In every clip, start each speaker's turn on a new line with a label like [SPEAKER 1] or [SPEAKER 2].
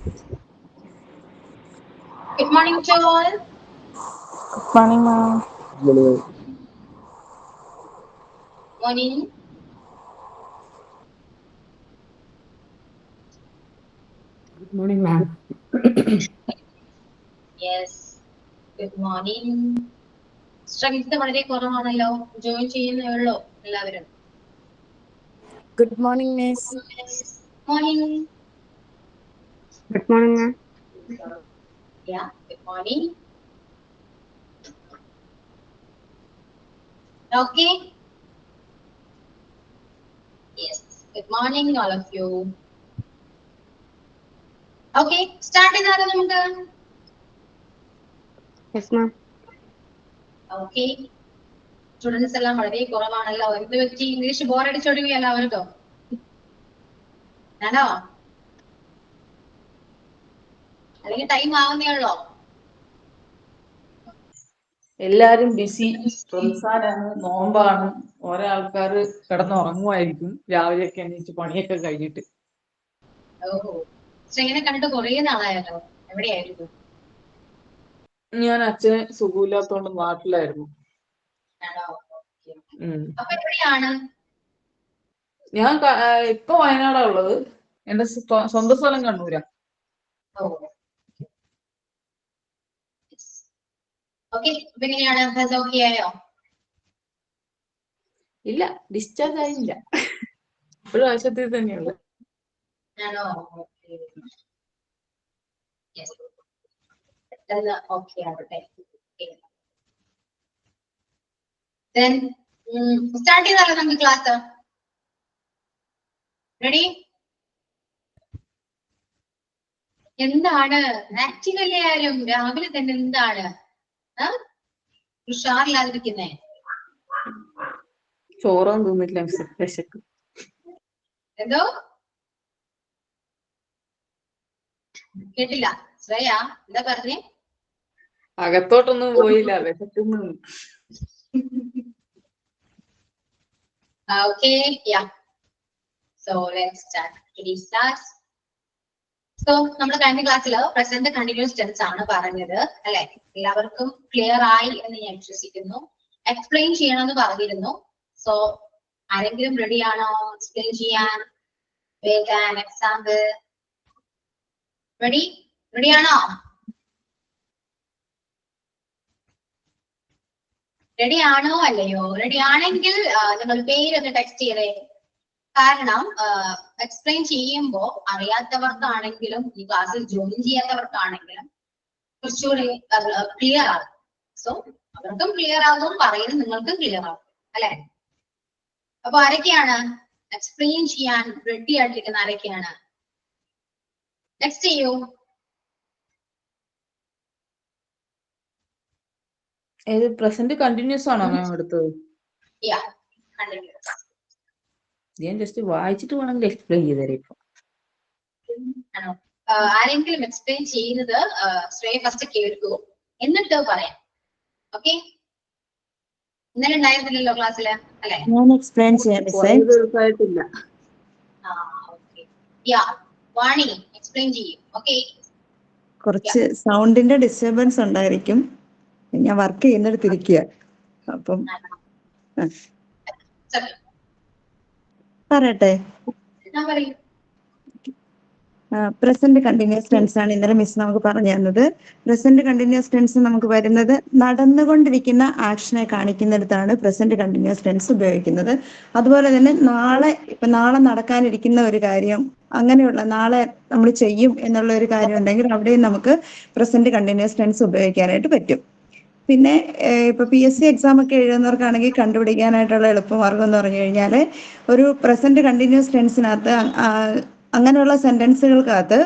[SPEAKER 1] Good morning to all.
[SPEAKER 2] Good morning, ma'am.
[SPEAKER 1] Morning.
[SPEAKER 3] Good morning, ma'am.
[SPEAKER 1] Yes. Good morning. Strength വളരെ കുറവാണല്ലോ. Join ചെയ്യുന്നേ ഉള്ളൂ എല്ലാവരും.
[SPEAKER 2] Good morning, miss.
[SPEAKER 1] Morning.
[SPEAKER 3] Good morning, ma'am.
[SPEAKER 1] Yeah. Good morning. Okay. Yes. Good morning, all of you. Okay. Start ചെയ്താലോ നമുക്ക്.
[SPEAKER 3] Yes, ma'am.
[SPEAKER 1] Okay. Students എല്ലാം വളരെ കുറവാണല്ലോ. എന്ത് പറ്റി? ഇംഗ്ലീഷ് ബോറടിച്ചൊടുങ്ങി എല്ലാവർക്കും. ആണോ? അല്ലെങ്കിൽ ടൈം ആവുന്നേ ഉള്ളോ?
[SPEAKER 4] എല്ലാരും ബിസി. റംസാനാണ്, നോമ്പാണ്. ഓരോ ആൾക്കാര് കിടന്നുറങ്ങുമായിരിക്കും രാവിലെയൊക്കെ എണീച്ച് പണിയൊക്കെ കഴിഞ്ഞിട്ട്.
[SPEAKER 1] ഓഹോ. ശ്രീനെ കണ്ടിട്ട് കുറേ നാളായല്ലോ. എവിടെയായിരുന്നു?
[SPEAKER 4] ഞാൻ അച്ഛന് സുഖമില്ലാത്തോണ്ട് നാട്ടിലായിരുന്നു.
[SPEAKER 1] ആണോ?
[SPEAKER 4] ഉം.
[SPEAKER 1] അപ്പൊ എവിടെയാണ്?
[SPEAKER 4] ഞാൻ ഇപ്പൊ വയനാടാ ഉള്ളത്. എന്റെ സ്വന്തം സ്ഥലം കണ്ണൂരാ.
[SPEAKER 1] ഓക്കെ. അപ്പൊ എങ്ങനെയാണ്? ഓക്കെ ആയോ?
[SPEAKER 4] ഇല്ല, ഡിസ്ചാർജ് ആയില്ല. ഇപ്പോഴും ആശുപത്രിയിൽ തന്നെയുള്ളു.
[SPEAKER 1] ആണോ? പെട്ടെന്ന് ഓക്കെ ആവട്ടെ. സ്റ്റാർട്ട് ചെയ്താലോ നമുക്ക് ക്ലാസ്? റെഡി? എന്താണ് ആക്റ്റീവല്ലേ ആരും? രാവിലെ തന്നെ എന്താണ് ഉഷാറില്ലാതിരിക്കുന്നേ?
[SPEAKER 4] ചോറൊന്നും തിന്നില്ല, വിശക്ക്.
[SPEAKER 1] എന്തോ കേട്ടില്ല. ശ്രേയ എന്താ പറഞ്ഞേ?
[SPEAKER 4] അകത്തോട്ടൊന്നും പോയില്ല, വിശക്കുന്നു.
[SPEAKER 1] Okay, yeah. So let's start. So നമ്മുടെ കഴിഞ്ഞ ക്ലാസ്സിൽ പ്രസന്റ് കണ്ടിന്യൂസ് ടെൻസ് ആണ് പറഞ്ഞത് അല്ലെ? എല്ലാവർക്കും ക്ലിയർ ആയി എന്ന് ഞാൻ വിശ്വസിക്കുന്നു. എക്സ്പ്ലെയിൻ ചെയ്യണമെന്ന് പറഞ്ഞിരുന്നു. സോ ആരെങ്കിലും റെഡി ആണോ എക്സ്പ്ലെയിൻ ചെയ്യാൻ? വേഗം എക്സാമ്പിൾ. റെഡി ആണോ? റെഡി ആണോ അല്ലയോ? റെഡി ആണെങ്കിൽ നിങ്ങൾ പേരൊന്ന് ടെക്സ്റ്റ് ചെയ്തേ. കാരണം എക്സ്പ്ലെയിൻ ചെയ്യുമ്പോൾ അറിയാത്തവർക്കാണെങ്കിലും ഈ ക്ലാസ്സിൽ ജോയിൻ ചെയ്യാത്തവർക്കാണെങ്കിലും കുറച്ചുകൂടി ക്ലിയർ ആകും. സോ അവർക്കും ക്ലിയർ ആകും, പറയുന്നത് നിങ്ങൾക്കും ക്ലിയർ ആകും അല്ലെ? അപ്പൊ ആരൊക്കെയാണ് എക്സ്പ്ലെയിൻ ചെയ്യാൻ റെഡി ആയിട്ടിരിക്കുന്ന? ആരൊക്കെയാണ്? നെക്സ്റ്റ് ചെയ്യൂ.
[SPEAKER 4] ഏത് പ്രസന്റ് കണ്ടിന്യൂസ് ആണോ മാം എടുത്തത്? ഞാൻ ജസ്റ്റ് വായിച്ചിട്ട് വേണമെങ്കിൽ എക്സ്പ്ലെയിൻ ചെയ്തേരാം. ഇപ്പൊ
[SPEAKER 1] ആരെങ്കിലും എക്സ്പ്ലെയിൻ ചെയ്യുന്നത് ശ്രേയ ഫസ്റ്റ് കേൾക്കൂ, എന്നിട്ട് പറയാം. ഓക്കെ? ഇന്നലെ ഉണ്ടായിരുന്നില്ലല്ലോ ക്ലാസ്സില് അല്ലെ?
[SPEAKER 2] ഞാൻ എക്സ്പ്ലെയിൻ ചെയ്യാം.
[SPEAKER 4] ദിവസമായിട്ടില്ല.
[SPEAKER 1] വാണി എക്സ്പ്ലെയിൻ ചെയ്യും. ഓക്കെ?
[SPEAKER 2] കുറച്ച് സൗണ്ടിന്റെ ഡിസ്റ്റർബൻസ് ഉണ്ടായിരിക്കും. ഞാൻ വർക്ക് ചെയ്യുന്നിടത്തിരിക്കുക. അപ്പം പറയട്ടെ. പ്രസന്റ് കണ്ടിന്യൂസ് ടെൻസ് ആണ് ഇന്നലെ മിസ് നമുക്ക് പറഞ്ഞു തന്നത്. പ്രസന്റ് കണ്ടിന്യൂസ് ടെൻസ് നമുക്ക് വരുന്നത് നടന്നുകൊണ്ടിരിക്കുന്ന ആക്ഷനെ കാണിക്കുന്നിടത്താണ് പ്രസന്റ് കണ്ടിന്യൂസ് ടെൻസ് ഉപയോഗിക്കുന്നത്. അതുപോലെ തന്നെ നാളെ നടക്കാനിരിക്കുന്ന ഒരു കാര്യം, അങ്ങനെയുള്ള നാളെ നമ്മൾ ചെയ്യും എന്നുള്ള ഒരു കാര്യം ഉണ്ടെങ്കിൽ അവിടെയും നമുക്ക് പ്രസന്റ് കണ്ടിന്യൂസ് ടെൻസ് ഉപയോഗിക്കാനായിട്ട് പറ്റും. പിന്നെ ഇപ്പൊ PSC എക്സാം ഒക്കെ എഴുതുന്നവർക്കാണെങ്കിൽ കണ്ടുപിടിക്കാനായിട്ടുള്ള എളുപ്പമാർഗം എന്ന് പറഞ്ഞു കഴിഞ്ഞാൽ ഒരു പ്രസന്റ് കണ്ടിന്യൂസ് ടെൻസിനകത്ത് അങ്ങനെയുള്ള സെന്റൻസുകൾക്കകത്ത്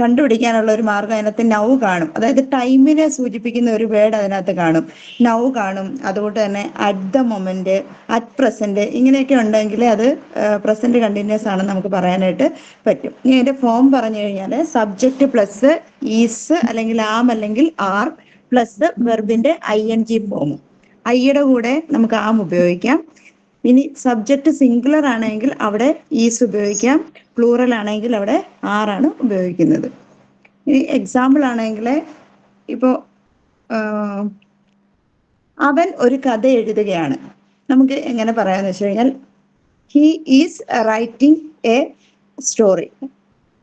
[SPEAKER 2] കണ്ടുപിടിക്കാനുള്ള ഒരു മാർഗം അതിനകത്ത് നൗ കാണും. അതായത് ടൈമിനെ സൂചിപ്പിക്കുന്ന ഒരു വേർഡ് അതിനകത്ത് കാണും, നൗ കാണും. അതുകൊണ്ട് തന്നെ at the moment, at present, ഇങ്ങനെയൊക്കെ ഉണ്ടെങ്കിൽ അത് പ്രസന്റ് കണ്ടിന്യൂസ് ആണെന്ന് നമുക്ക് പറയാനായിട്ട് പറ്റും. ഇനി അതിന്റെ ഫോം പറഞ്ഞു കഴിഞ്ഞാൽ സബ്ജക്റ്റ് പ്ലസ് ഈസ് അല്ലെങ്കിൽ ആം അല്ലെങ്കിൽ ആർ പ്ലസ് വെർബിന്റെ ING ഫോം. ഐയുടെ കൂടെ നമുക്ക് ആം ഉപയോഗിക്കാം. ഇനി സബ്ജക്റ്റ് സിംഗുലർ ആണെങ്കിൽ അവിടെ ഈസ് ഉപയോഗിക്കാം. പ്ലൂറൽ ആണെങ്കിൽ അവിടെ ആറാണ് ഉപയോഗിക്കുന്നത്. ഇനി എക്സാമ്പിൾ ആണെങ്കിൽ ഇപ്പോൾ അവൻ ഒരു കഥ എഴുതുകയാണ്. നമുക്ക് എങ്ങനെ പറയാന്ന് വെച്ച് കഴിഞ്ഞാൽ he is writing A story.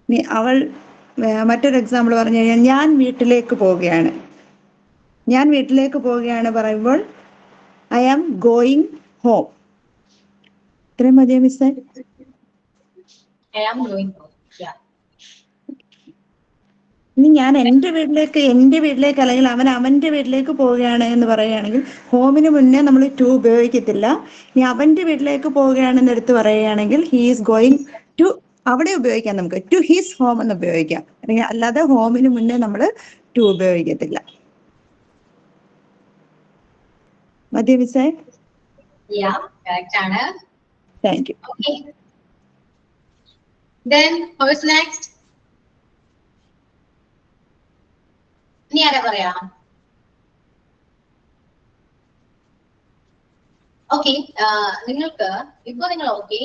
[SPEAKER 2] ഇനി അവൾ മറ്റൊരു എക്സാമ്പിൾ പറഞ്ഞു കഴിഞ്ഞാൽ ഞാൻ വീട്ടിലേക്ക് പോവുകയാണ്. ഞാൻ വീട്ടിലേക്ക് പോവുകയാണ് പറയുമ്പോൾ ഐ ആം ഗോയിങ് ഹോം. ഇത്രയും മതിയോ മിസ്സേ?
[SPEAKER 1] I am going home. Yeah.
[SPEAKER 2] ഇനി ഞാൻ എൻ്റെ വീട്ടിലേക്ക് അല്ലെങ്കിൽ അവൻ അവൻ്റെ വീട്ടിലേക്ക് പോവുകയാണ് എന്ന് പറയുകയാണെങ്കിൽ ഹോമിന് മുന്നേ നമ്മൾ ടു ഉപയോഗിക്കത്തില്ല. ഇനി അവൻ്റെ വീട്ടിലേക്ക് പോവുകയാണെന്ന് എടുത്ത് പറയുകയാണെങ്കിൽ ഹി ഈസ് ഗോയിങ് ടു, അവിടെ ഉപയോഗിക്കാം, നമുക്ക് ടു ഹിസ് ഹോം എന്ന് ഉപയോഗിക്കാം. അല്ലെങ്കിൽ അല്ലാതെ ഹോമിന് മുന്നേ നമ്മൾ ടു ഉപയോഗിക്കത്തില്ല. മതിയോ മിസ്സേ?
[SPEAKER 1] Yeah, correct ആണ്.
[SPEAKER 2] Thank you.
[SPEAKER 1] Okay. Then who is next? ഇനി ആരാ പറയാ? ഓക്കെ, നിങ്ങൾക്ക് ഇപ്പൊ നിങ്ങൾ ഓക്കെ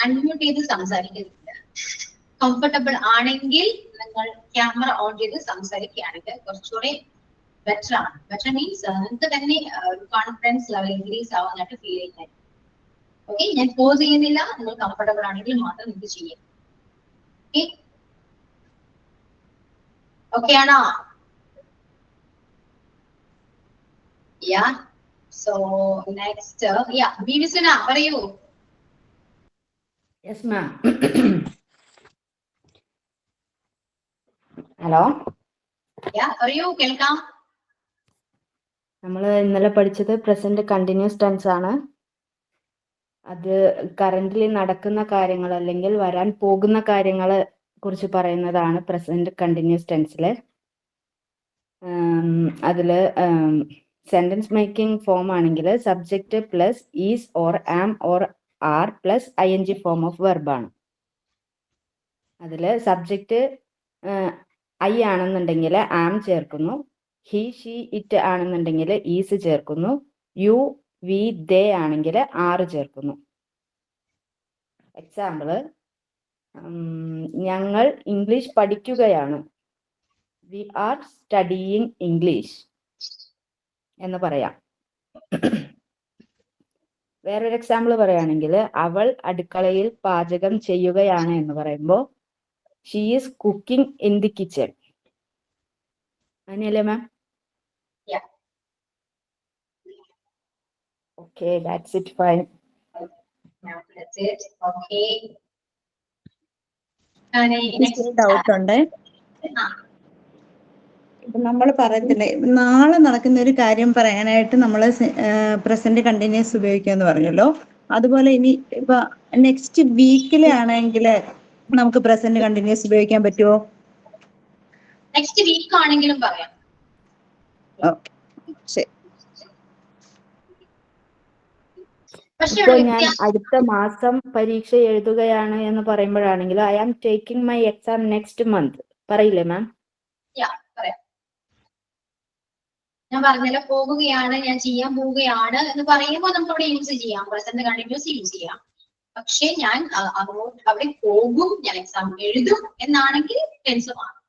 [SPEAKER 1] അൺമ്യൂട്ട് ചെയ്ത് സംസാരിക്കുന്നുണ്ട്. കംഫർട്ടബിൾ ആണെങ്കിൽ നിങ്ങൾ ക്യാമറ ഓൺ ചെയ്ത് സംസാരിക്കുകയാണെങ്കിൽ കുറച്ചുകൂടെ ബെറ്റർ ആണ്. ബെറ്റർ മീൻസ് നിങ്ങൾക്ക് തന്നെ കോൺഫിഡൻസ് ലെവൽ ഇൻക്രീസ് ആവാനായിട്ട് ഫീൽ ചെയ്യുന്നത്. ഓക്കെ, ഞാൻ പോസ് ചെയ്യുന്നില്ല, നിങ്ങൾ കംഫർട്ടബിൾ ആണെങ്കിൽ മാത്രം നിങ്ങൾക്ക് ചെയ്യാം. ഓക്കെ, ഓക്കെ ആണോ? Yeah. So next, yeah, Bivisana, പറയൂ.
[SPEAKER 3] Yes, ma'am. ഹലോ.
[SPEAKER 1] Yeah, പറയൂ, കേൾക്കാം.
[SPEAKER 3] നമ്മൾ ഇന്നലെ പഠിച്ചത് പ്രസന്റ് കണ്ടിന്യൂസ് ടെൻസ് ആണ്. അത് കറന്റ്ലി നടക്കുന്ന കാര്യങ്ങൾ അല്ലെങ്കിൽ വരാൻ പോകുന്ന കാര്യങ്ങളെ കുറിച്ച് പറയുന്നതാണ് പ്രസന്റ് കണ്ടിന്യൂസ് ടെൻസില്. അതില് സെന്റൻസ് മേക്കിംഗ് ഫോം ആണെങ്കിൽ subject plus is or am or are plus ING form of വെർബാണ്. അതില് സബ്ജക്റ്റ് ഐ ആണെന്നുണ്ടെങ്കിൽ ആം ചേർക്കുന്നു, ഹി ഷീ ഇറ്റ് ആണെന്നുണ്ടെങ്കിൽ ഈസ് ചേർക്കുന്നു, യു വി ദേ ആണെങ്കിൽ ആർ ചേർക്കുന്നു. എക്സാമ്പിള്, ഞങ്ങൾ ഇംഗ്ലീഷ് പഠിക്കുകയാണ്, വി ആർ സ്റ്റഡിയിങ് ഇംഗ്ലീഷ് എന്ന് പറയാം. വേറൊരു എക്സാമ്പിൾ പറയുകയാണെങ്കിൽ അവൾ അടുക്കളയിൽ പാചകം ചെയ്യുകയാണ് എന്ന് പറയുമ്പോൾ she is cooking in the kitchen. അങ്ങനെയല്ലേ ma'am? Okay, that's it. Fine.
[SPEAKER 1] That's it. Okay.
[SPEAKER 2] Doubt ഉണ്ട്. ഇപ്പൊ നമ്മൾ പറയത്തില്ലേ നാളെ നടക്കുന്ന ഒരു കാര്യം പറയാനായിട്ട് നമ്മൾ പ്രസന്റ് കണ്ടിന്യൂസ് ഉപയോഗിക്കാന്ന് പറഞ്ഞല്ലോ. അതുപോലെ ഇനി ഇപ്പൊ നെക്സ്റ്റ് വീക്കിലെ ആണെങ്കിൽ നമുക്ക് പ്രസന്റ് കണ്ടിന്യൂസ് ഉപയോഗിക്കാൻ പറ്റുമോ?
[SPEAKER 1] നെക്സ്റ്റ് വീക്ക് ആണെങ്കിലും പറയാം.
[SPEAKER 2] ഓക്കെ, ശരി.
[SPEAKER 1] പക്ഷേ
[SPEAKER 3] ഇപ്പോൾ ഞാൻ അടുത്ത മാസം പരീക്ഷ എഴുതുകയാണ് എന്ന് പറയുമ്പോഴാണെങ്കിൽ I am taking my exam next month പറയില്ലേ മാം?
[SPEAKER 1] പറയാം. ഞാൻ പറഞ്ഞല്ലോ പോകുകയാണ്, ഞാൻ ചെയ്യാൻ പോവുകയാണ് എന്ന് പറയുമ്പോൾ നമുക്ക് അവിടെ യൂസ് ചെയ്യാം, പ്രസന്റ് കണ്ടിന്യൂസ് യൂസ് ചെയ്യാം. പക്ഷെ ഞാൻ അവിടെ പോകും, ഞാൻ എക്സാം എഴുതും എന്നാണെങ്കിൽ ടെൻസ് മാറും.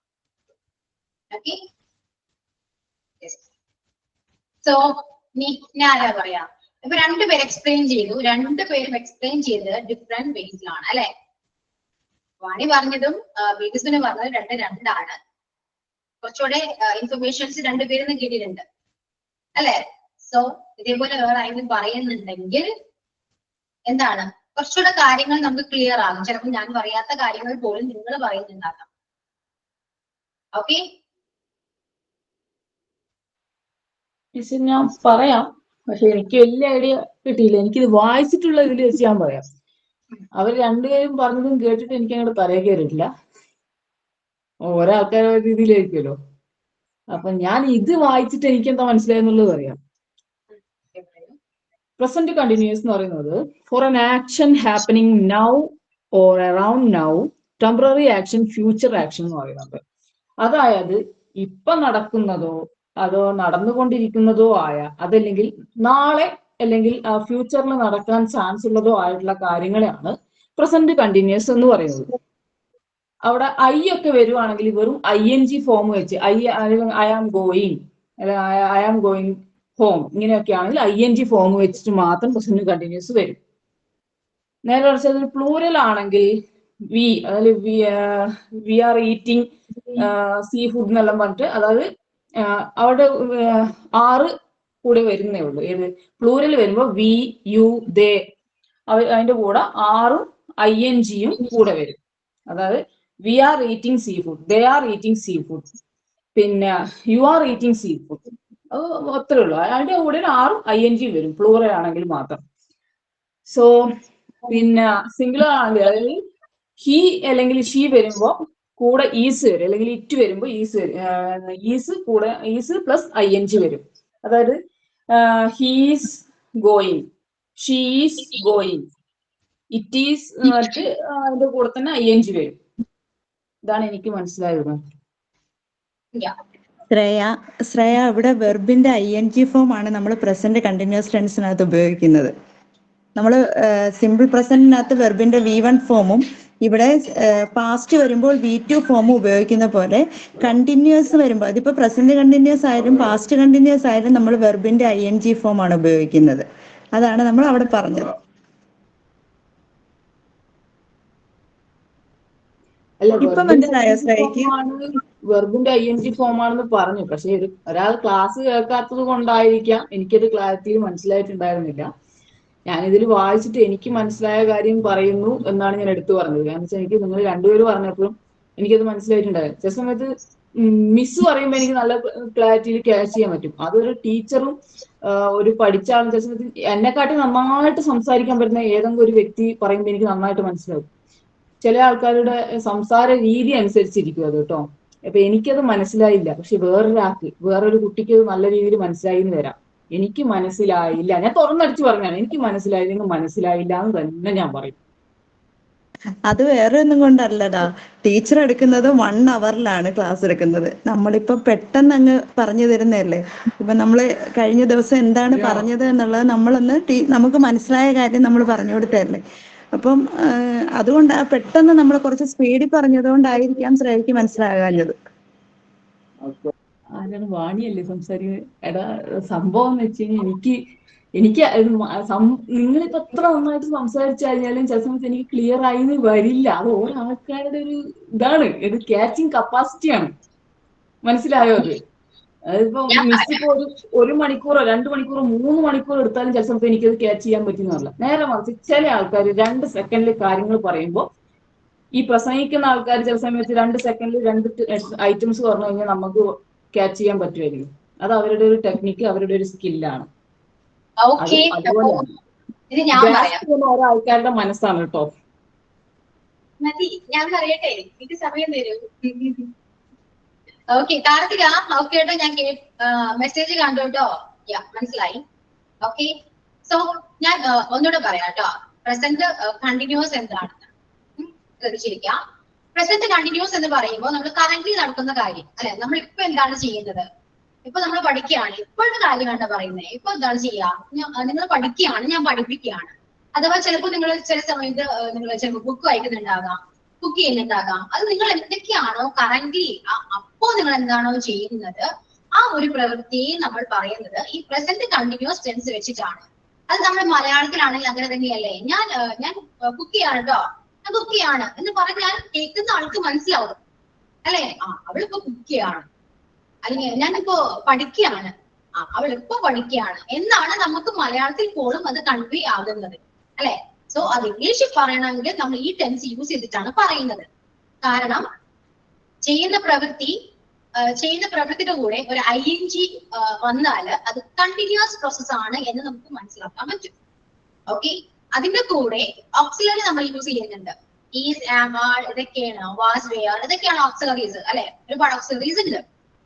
[SPEAKER 1] ഓക്കെ, സോ ഞാൻ ആരാ പറയാ? ഇപ്പൊ രണ്ടുപേര് എക്സ്പ്ലെയിൻ ചെയ്തു, രണ്ടുപേരും എക്സ്പ്ലെയിൻ ചെയ്തത് ഡിഫറെന്റ് വേസിലാണ് അല്ലെ? വാണി പറഞ്ഞതും ബീബിസിന് പറഞ്ഞത് രണ്ടാണ്. കുറച്ചുകൂടെ ഇൻഫർമേഷൻസ് രണ്ടുപേരും കിട്ടിയിട്ടുണ്ട് അല്ലെ? സോ ഇതേപോലെ വേറെ ആരെങ്കിലും പറയുന്നുണ്ടെങ്കിൽ എന്താണ് കുറച്ചുകൂടെ കാര്യങ്ങൾ നമുക്ക് ക്ലിയർ ആകും. ചിലപ്പോൾ ഞാൻ പറയാത്ത കാര്യങ്ങൾ പോലും നിങ്ങൾ പറയുന്നുണ്ടാകാം. ഓക്കെ,
[SPEAKER 4] ഞാൻ പറയാം, പക്ഷെ എനിക്ക് വലിയ ഐഡിയ കിട്ടിയില്ല. എനിക്കിത് വായിച്ചിട്ടുള്ള ഇതിൽ വെച്ച് ഞാൻ പറയാം. അവർ രണ്ടുപേരും പറഞ്ഞതും കേട്ടിട്ട് എനിക്ക് അങ്ങോട്ട് തലയിൽ കയറിയിട്ടില്ല. ഒരാൾക്കാരുടെ രീതിയിലായിരിക്കുമല്ലോ. അപ്പൊ ഞാൻ ഇത് വായിച്ചിട്ട് എനിക്ക് എന്താ മനസ്സിലായെന്നുള്ളത് പറയാം. പ്രസന്റ് കണ്ടിന്യൂസ് എന്ന് പറയുന്നത് for an action happening now or around now, temporary action, future action എന്ന് പറയുന്നത്. അതായത് ഇപ്പൊ നടക്കുന്നതോ അതോ നടന്നുകൊണ്ടിരിക്കുന്നതോ ആയ, അതല്ലെങ്കിൽ നാളെ അല്ലെങ്കിൽ ഫ്യൂച്ചറിൽ നടക്കാൻ ചാൻസ് ഉള്ളതോ ആയിട്ടുള്ള കാര്യങ്ങളെയാണ് പ്രസന്റ് കണ്ടിന്യൂസ് എന്ന് പറയുന്നത്. അവിടെ ഐ ഒക്കെ വരുവാണെങ്കിൽ വെറും ING ഫോം വെച്ച് I am going I am going home ഇങ്ങനെയൊക്കെ ആണെങ്കിൽ ING ഫോം വെച്ചിട്ട് മാത്രം പ്രസന്റ് കണ്ടിന്യൂസ് വരും. നേരെ മറിച്ച് അതൊരു പ്ലൂരൽ ആണെങ്കിൽ വി, അതായത് we are eating seafood എന്നെല്ലാം പറഞ്ഞിട്ട്, അതായത് അവിടെ 6 കൂടെ വരുന്നേ ഉള്ളൂ. ഏത് പ്ലൂരൽ വരുമ്പോ വി, യു, ദേ, അതിന്റെ കൂടെ 6ഉം INGയും കൂടെ വരും. അതായത് we are eating seafood, they are eating seafood, പിന്നെ you are eating seafood. അത് അത്രേ ഉള്ളൂ. അതിന്റെ കൂടെ 6ഉം INGയും വരും പ്ലൂറൽ ആണെങ്കിൽ മാത്രം. സോ പിന്നെ സിംഗുലർ ആണെങ്കിൽ, അതായത് ഹി അല്ലെങ്കിൽ ഷീ വരുമ്പോ കൂടെ ഈസ് വരും, അല്ലെങ്കിൽ ഇറ്റ് വരുമ്പോ ഈസ് വരും. ഈസ് പ്ലസ് ING വരും. അതായത് he's going, she is going, it is അതിന്റെ കൂടെ തന്നെ ING വരും. ഇതാണ് എനിക്ക് മനസ്സിലായത്.
[SPEAKER 2] ശ്രേയ ഇവിടെ വെർബിന്റെ ING ഫോം ആണ് നമ്മൾ പ്രസന്റ് കണ്ടിന്യൂസ് ടെൻസിനകത്ത് ഉപയോഗിക്കുന്നത്. നമ്മൾ സിമ്പിൾ പ്രസന്റിനകത്ത് വെർബിന്റെ V1 ഫോമും ഇവിടെ പാസ്റ്റ് വരുമ്പോൾ V2 ഫോമും ഉപയോഗിക്കുന്ന പോലെ കണ്ടിന്യൂസ് വരുമ്പോൾ, അതിപ്പോ പ്രസന്റ് കണ്ടിന്യൂസ് ആയാലും പാസ്റ്റ് കണ്ടിന്യൂസ് ആയാലും നമ്മൾ വെർബിന്റെ ING ഫോം ആണ് ഉപയോഗിക്കുന്നത്. അതാണ് നമ്മൾ അവിടെ പറഞ്ഞത്. ഇപ്പൊ മനസ്സിലായോ ശ്രേയക്ക്?
[SPEAKER 4] വെർബിന്റെ ING ഫോം ആണെന്ന് പറഞ്ഞു, പക്ഷെ ഒരാൾ ക്ലാസ് കേൾക്കാത്തത് കൊണ്ടായിരിക്കാം എനിക്കത് ക്ലാരിറ്റിയിൽ മനസ്സിലായിട്ടുണ്ടായിരുന്നില്ല. ഞാനിതിൽ വായിച്ചിട്ട് എനിക്ക് മനസ്സിലായ കാര്യം പറയുന്നു എന്നാണ് ഞാൻ എടുത്തു പറഞ്ഞത്. കാരണം വെച്ചാൽ എനിക്ക് നിങ്ങൾ രണ്ടുപേരും പറഞ്ഞപ്പോഴും എനിക്കത് മനസ്സിലായിട്ടുണ്ടായിരുന്നു. ചില സമയത്ത് മിസ് പറയുമ്പോൾ എനിക്ക് നല്ല ക്ലാരിറ്റിയിൽ ക്യാച്ച് ചെയ്യാൻ പറ്റും. അതൊരു ടീച്ചറും ഒരു പഠിച്ച ആളും ചില സമയത്ത് എന്നെക്കാട്ടി നന്നായിട്ട് സംസാരിക്കാൻ പറ്റുന്ന ഏതെങ്കിലും ഒരു വ്യക്തി പറയുമ്പോൾ എനിക്ക് നന്നായിട്ട് മനസ്സിലാവും. ചില ആൾക്കാരുടെ സംസാര രീതി അനുസരിച്ചിരിക്കും അത് കേട്ടോ. അപ്പൊ എനിക്കത് മനസ്സിലായില്ല, പക്ഷെ വേറൊരു കുട്ടിക്ക് അത് നല്ല രീതിയിൽ മനസ്സിലായി എന്ന് വരാം. എനിക്ക് മനസ്സിലായില്ല, ഞാൻ തുറന്നടിച്ച് പറഞ്ഞാണ്, എനിക്ക് മനസ്സിലായില്ലെങ്കിൽ മനസ്സിലായില്ല എന്ന് തന്നെ ഞാൻ പറയും.
[SPEAKER 2] അത് വേറെ ഒന്നും കൊണ്ടല്ലടാ, ടീച്ചർ എടുക്കുന്നത് 1 അവറിലാണ് ക്ലാസ് എടുക്കുന്നത്. നമ്മളിപ്പോ പെട്ടെന്ന് അങ്ങ് പറഞ്ഞു തരുന്നതല്ലേ. ഇപ്പൊ നമ്മള് കഴിഞ്ഞ ദിവസം എന്താണ് പറഞ്ഞത് എന്നുള്ളത് നമ്മളൊന്ന് നമുക്ക് മനസ്സിലായ കാര്യം നമ്മൾ പറഞ്ഞു കൊടുത്തതല്ലേ. അപ്പം അതുകൊണ്ട് പെട്ടെന്ന് നമ്മൾ കുറച്ച് സ്പീഡിൽ പറഞ്ഞതുകൊണ്ടായിരിക്കാം ശ്രേയക്ക് മനസ്സിലാകാഞ്ഞത്.
[SPEAKER 4] ആരാണ്? വാണിയല്ലേ സംസാരിക്കുന്നത്? എടാ സംഭവം എന്ന് വെച്ച് കഴിഞ്ഞാൽ എനിക്ക് നിങ്ങളിപ്പോ എത്ര നന്നായിട്ട് സംസാരിച്ചു കഴിഞ്ഞാലും ചില സമയത്ത് എനിക്ക് ക്ലിയർ ആയി വരില്ല. അത് ഓരോ ആൾക്കാരുടെ ഒരു ഇതാണ്, ഇത് ക്യാച്ചിങ് കപ്പാസിറ്റിയാണ്. മനസ്സിലായോ? അതിപ്പോ മിസ് ഇപ്പൊ 1 മണിക്കൂറോ 2 മണിക്കൂറോ 3 മണിക്കൂറോ എടുത്താലും ചില സമയത്ത് എനിക്കത് ക്യാച്ച് ചെയ്യാൻ പറ്റുന്നതല്ല. നേരെ മറിച്ച് ചില ആൾക്കാർ 2 സെക്കൻഡിൽ കാര്യങ്ങൾ പറയുമ്പോൾ, ഈ പ്രസംഗിക്കുന്ന ആൾക്കാർ ചില സമയത്ത് 2 സെക്കൻഡിൽ 2 ഐറ്റംസ് പറഞ്ഞു കഴിഞ്ഞാൽ നമുക്ക് ക്യാച്ച് ചെയ്യാൻ പറ്റുമായിരിക്കും. അത് അവരുടെ ഒരു ടെക്നിക്ക്, അവരുടെ ഒരു സ്കില്ലാണ്. അതുപോലെയാണ് ഓരോ ആൾക്കാരുടെ മനസ്സാണ് കേട്ടോ.
[SPEAKER 1] ഞാൻ പറയട്ടെ, എനിക്ക് സമയം തരൂ. ഓക്കെ കാർത്തിക, ഓക്കെ കേട്ടോ, ഞാൻ മെസ്സേജ് കണ്ടു കേട്ടോ. മനസ്സിലായി. ഓക്കെ, സോ ഞാൻ ഒന്നുകൂടെ പറയാം കേട്ടോ. പ്രസന്റ് കണ്ടിന്യൂസ് എന്താണെന്ന് ശ്രദ്ധിച്ചിരിക്കാം. പ്രസന്റ് കണ്ടിന്യൂസ് എന്ന് പറയുമ്പോൾ നമ്മൾ കറന്റ് നടക്കുന്ന കാര്യം അല്ലെ. നമ്മൾ ഇപ്പൊ എന്താണ് ചെയ്യുന്നത്? ഇപ്പൊ നമ്മൾ പഠിക്കുകയാണ്, ഇപ്പോഴത്തെ കാര്യമാണ് പറയുന്നത്. ഇപ്പൊ എന്താണ് ചെയ്യാ? നിങ്ങൾ പഠിക്കുകയാണ്, ഞാൻ പഠിപ്പിക്കുകയാണ്. അഥവാ ചിലപ്പോൾ നിങ്ങൾ ചില സമയത്ത് നിങ്ങൾ ചിലപ്പോൾ ബുക്ക് വായിക്കുന്നുണ്ടാകാം, കുക്ക് ചെയ്യുന്നുണ്ടാകാം. അത് നിങ്ങൾ എന്തൊക്കെയാണോ കറന്റ് അപ്പോ നിങ്ങൾ എന്താണോ ചെയ്യുന്നത്, ആ ഒരു പ്രവൃത്തിയെ നമ്മൾ പറയുന്നത് ഈ പ്രസന്റ് കണ്ടിന്യൂസ് ടെൻസ് വെച്ചിട്ടാണ്. അത് നമ്മുടെ മലയാളത്തിലാണെങ്കിൽ അങ്ങനെ തന്നെയല്ലേ. ഞാൻ കുക്ക് ചെയ്യാണ് കേട്ടോ, ഞാൻ കുക്ക് ചെയ്യാണ് എന്ന് പറഞ്ഞാൽ കേൾക്കുന്ന ആൾക്ക് മനസ്സിലാവും അല്ലെ. അവളിപ്പോ കുക്ക് ചെയ്യാണ്, അല്ലെങ്കിൽ ഞാനിപ്പോ പഠിക്കുകയാണ്, അവളിപ്പോ പഠിക്കുകയാണ് എന്നാണ് നമുക്ക് മലയാളത്തിൽ പോലും അത് കൺവേ ആകുന്നത് അല്ലെ. സോ അത് ഇംഗ്ലീഷിൽ പറയണമെങ്കിൽ നമ്മൾ ഈ ടെൻസ് യൂസ് ചെയ്തിട്ടാണ് പറയുന്നത്. കാരണം ചെയ്യുന്ന പ്രവൃത്തിയുടെ കൂടെ ഒരു ING വന്നാൽ അത് കണ്ടിന്യൂസ് പ്രോസസ് ആണ് എന്ന് നമുക്ക് മനസ്സിലാക്കാൻ പറ്റും. ഓക്കെ, അതിന്റെ കൂടെ ഓക്സിലറി നമ്മൾ യൂസ് ചെയ്യുന്നുണ്ട്. ഈസ്, ആം, ആർ, ഇതൊക്കെയാണ്. വാസ്, വെയർ, ഇതൊക്കെയാണ് ഓക്സിലറീസ് അല്ലെ. ഒരുപാട് ഓക്സിലറീസ് ഉണ്ട്.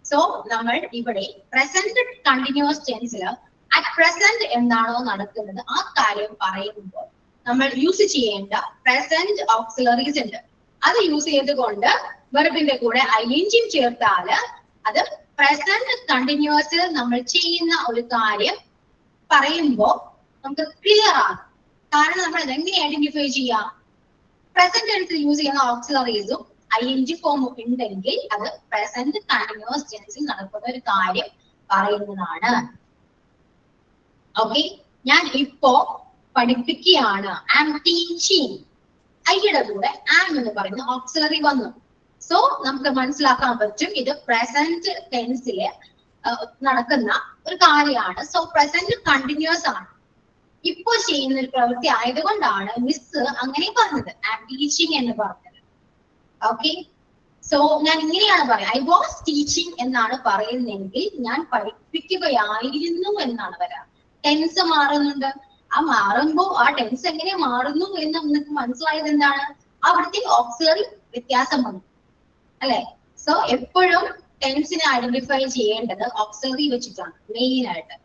[SPEAKER 1] സോ നമ്മൾ ഇവിടെ പ്രസന്റ് കണ്ടിന്യൂസ് ടെൻസിൽ അറ്റ് പ്രസന്റ് എന്താണോ നടക്കുന്നത് ആ കാര്യം പറയുമ്പോൾ നമ്മൾ യൂസ് ചെയ്യേണ്ട പ്രസന്റ് ഓക്സിലറീസ് ഉണ്ട്. അത് യൂസ് ചെയ്തുകൊണ്ട് വെർബിന്റെ കൂടെ ING ചേർത്താൽ അത് പ്രസന്റ് കണ്ടിന്യൂസിൽ നമ്മൾ ചെയ്യുന്ന ഒരു കാര്യം പറയുമ്പോൾ നമുക്ക് ക്ലിയർ ആകും. കാരണം നമ്മൾ അതെങ്ങനെ ഐഡന്റിഫൈ ചെയ്യാം? പ്രസന്റ് ടെൻസിൽ യൂസ് ചെയ്യുന്ന ഓക്സിലറീസും ing ഫോം ഉണ്ടെങ്കിൽ അത് പ്രസന്റ് കണ്ടിന്യൂസ് ടെൻസിൽ നടക്കുന്ന ഒരു കാര്യം പറയുന്നതാണ്. ഓക്കെ, ഞാൻ ഇപ്പോ പഠിപ്പിക്കുകയാണ്. I am teaching. ഐയുടെ കൂടെ ആം എന്ന് പറയുന്ന ഓക്സിലറി വന്നു. സോ നമുക്ക് മനസ്സിലാക്കാൻ പറ്റും ഇത് പ്രസന്റ് ടെൻസില് നടക്കുന്ന ഒരു കാര്യമാണ്. സോ പ്രസന്റ് കണ്ടിന്യൂസ് ആണ്. ഇപ്പോ ചെയ്യുന്ന ഒരു പ്രവൃത്തി ആയതുകൊണ്ടാണ് മിസ് അങ്ങനെ പറഞ്ഞത്, ഐ ആം ടീച്ചിങ് എന്ന് പറഞ്ഞത്. ഓക്കെ, സോ ഞാൻ ഇങ്ങനെയാണ് പറയുക, ഐ വാസ് ടീച്ചിങ് എന്നാണ് പറയുന്നതെങ്കിൽ ഞാൻ പഠിപ്പിക്കുകയായിരുന്നു എന്നാണ് വരാ. ടെൻസ് മാറുന്നുണ്ട്. ആ മാറുമ്പോ ആ ടെൻസ് എങ്ങനെ മാറുന്നു എന്ന് നിങ്ങൾക്ക് മനസ്സിലായത് എന്താണ്? അവിടുത്തെ ഓക്സിലറി വ്യത്യാസം വന്നു അല്ലെ? സോ എപ്പോഴും ടെൻസിനെ ഐഡന്റിഫൈ ചെയ്യേണ്ടത് ഓക്സിലറി വെച്ചിട്ടാണ്. മെയിൻ ആയിട്ട്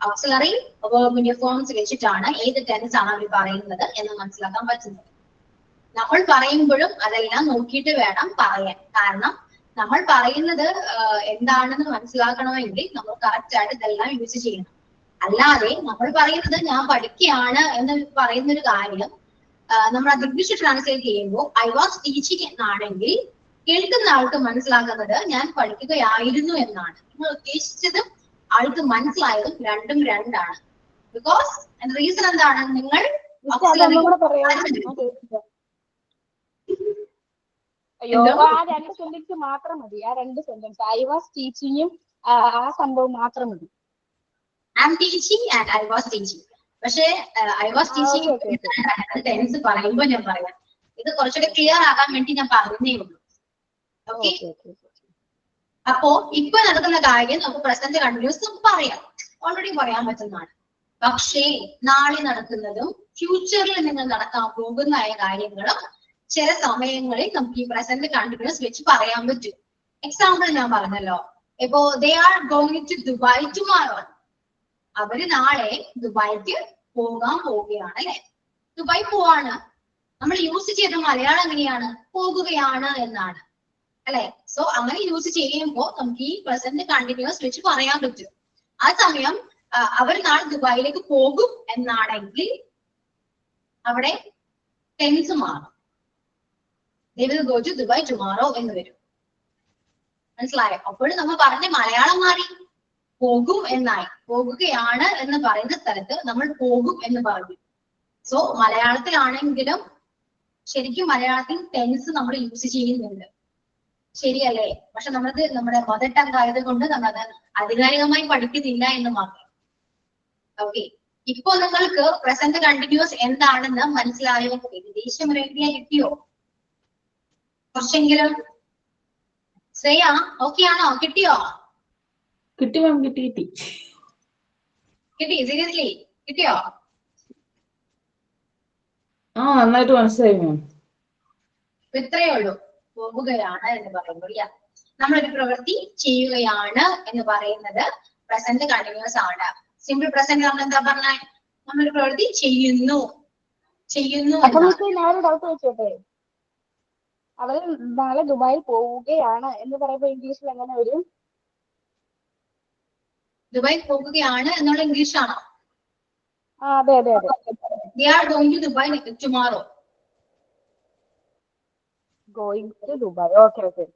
[SPEAKER 1] ഓക്സിലറി വെർബിന്റെ ഫോംസ് വെച്ചിട്ടാണ് ഏത് ടെൻസ് ആണ് അവർ പറയുന്നത് എന്ന് മനസ്സിലാക്കാൻ പറ്റുന്നത്. നമ്മൾ പറയുമ്പോഴും അതെല്ലാം നോക്കിയിട്ട് വേണം പറയാൻ. കാരണം നമ്മൾ പറയുന്നത് എന്താണെന്ന് മനസ്സിലാക്കണമെങ്കിൽ നമ്മൾ കറക്റ്റ് ആയിട്ട് ഇതെല്ലാം യൂസ് ചെയ്യണം. അല്ലാതെ നമ്മൾ പറയുന്നത് ഞാൻ പഠിക്കുകയാണ് എന്ന് പറയുന്ന ഒരു കാര്യം നമ്മൾ അത് ഇംഗ്ലീഷ് ട്രാൻസ്ലേറ്റ് ചെയ്യുമ്പോൾ ഐ വാസ് ടീച്ചിങ് എന്നാണെങ്കിൽ കേൾക്കുന്ന ആൾക്ക് മനസ്സിലാക്കുന്നത് ഞാൻ പഠിക്കുകയായിരുന്നു എന്നാണ്. നിങ്ങൾ ഉദ്ദേശിച്ചത് ആൾക്ക് മനസ്സിലായതും രണ്ടും രണ്ടാണ്. ബിക്കോസ് റീസൺ എന്താണ്? നിങ്ങൾ
[SPEAKER 5] അയ്യോ, ആ രണ്ട് സെന്റൻസ് മാത്രം മതി. ആ രണ്ട് സെന്റൻസ് ഐ വാസ് ടീച്ചിങ്ങും ആ സംഭവം മാത്രം മതി.
[SPEAKER 1] I am teaching and I was teaching. പക്ഷേ ഐ വാസ് ടീച്ചിങ് ടെൻസ് പറയുമ്പോൾ ഞാൻ പറയാം. ഇത് കുറച്ചുകൂടെ ക്ലിയർ ആകാൻ വേണ്ടി ഞാൻ പറഞ്ഞേ ഉള്ളൂ. ഓക്കെ, അപ്പോ ഇപ്പൊ നടക്കുന്ന കാര്യം നമുക്ക് പ്രസന്റ് കണ്ടിന്യൂസ് പറയാം, ഓൾറെഡി പറയാൻ പറ്റുന്നതാണ്. പക്ഷേ നാളെ നടക്കുന്നതും ഫ്യൂച്ചറിൽ നിങ്ങൾ നടക്കാൻ പോകുന്ന കാര്യങ്ങളും ചില സമയങ്ങളിൽ നമുക്ക് ഈ പ്രസന്റ് കണ്ടിന്യൂസ് വെച്ച് പറയാൻ പറ്റും. എക്സാമ്പിൾ ഞാൻ പറഞ്ഞല്ലോ, ഇപ്പോ they are going to Dubai tomorrow. അവര് നാളെ ദുബായിക്ക് പോകാൻ പോവുകയാണ് അല്ലെ? ദുബായ് പോവാണ്. നമ്മൾ യൂസ് ചെയ്ത മലയാളം എങ്ങനെയാണ്? പോകുകയാണ് എന്നാണ് അല്ലെ? സോ അങ്ങനെ യൂസ് ചെയ്യുമ്പോൾ നമുക്ക് ഈ പ്രസന്റ് കണ്ടിന്യൂസ് വെച്ച് പറയാൻ പറ്റും. ആ സമയം അവർ നാളെ ദുബായിലേക്ക് പോകും എന്നാണെങ്കിൽ അവിടെ ടെൻസ് മാറും. They will go to Dubai tomorrow എന്ന് വരും. മനസ്സിലായോ? അപ്പോഴും നമ്മൾ പറഞ്ഞ മലയാളം മാറി, പോകും എന്നായി. പോകുകയാണ് എന്ന് പറയുന്ന സ്ഥലത്ത് നമ്മൾ പോകും എന്ന് പറഞ്ഞു. സോ മലയാളത്തിലാണെങ്കിലും ശരിക്കും മലയാളത്തിൽ ടെൻസ് നമ്മൾ യൂസ് ചെയ്യുന്നുണ്ട്, ശരിയല്ലേ? പക്ഷെ നമ്മളത് നമ്മുടെ മദർ ടങ് ആയത് കൊണ്ട് നമ്മളത് ആധികാരികമായി പഠിക്കുന്നില്ല എന്ന് മാത്രം. ഓക്കെ, ഇപ്പൊ നിങ്ങൾക്ക് പ്രസന്റ് കണ്ടിന്യൂസ് എന്താണെന്ന് മനസ്സിലായോ? ഏകദേശം ഒരു ഐഡിയ കിട്ടിയോ? കുറച്ചെങ്കിലും. ശ്രേയ ഓക്കെ ആണോ? കിട്ടിയോ?
[SPEAKER 4] കിട്ടി മാം, കിട്ടി.
[SPEAKER 1] സീരിയസ്ലി കിട്ടിയോ?
[SPEAKER 4] ആ, നന്നായിട്ട് മനസ്സിലായി മാം.
[SPEAKER 1] ഇത്രയേ ഉള്ളൂ. പോകുകയാണ് എന്ന് പറയുമ്പോൾ നമ്മളൊരു പ്രവൃത്തി ചെയ്യുകയാണ് എന്ന് പറയുന്നത് പ്രസന്റ് കണ്ടിന്യൂസ് ആണ്. സിമ്പിൾ പ്രസന്റ് നമ്മൾ എന്താ പറഞ്ഞ? നമ്മളൊരു പ്രവൃത്തി ചെയ്യുന്നു.
[SPEAKER 5] അപ്പൊ ഞാനൊരു ഡൗട്ട് വെച്ചോട്ടെ, അവര് നാളെ ദുബായിൽ പോവുകയാണ് എന്ന് പറയുമ്പോ ഇംഗ്ലീഷിൽ എങ്ങനെ വരും?
[SPEAKER 1] ദുബായ് പോകുകയാണ് എന്നുള്ള ഇംഗ്ലീഷ് ആണോ?
[SPEAKER 5] അതെ അതെ അതെ.
[SPEAKER 1] They are going to Dubai tomorrow.
[SPEAKER 5] Going to Dubai. Okay.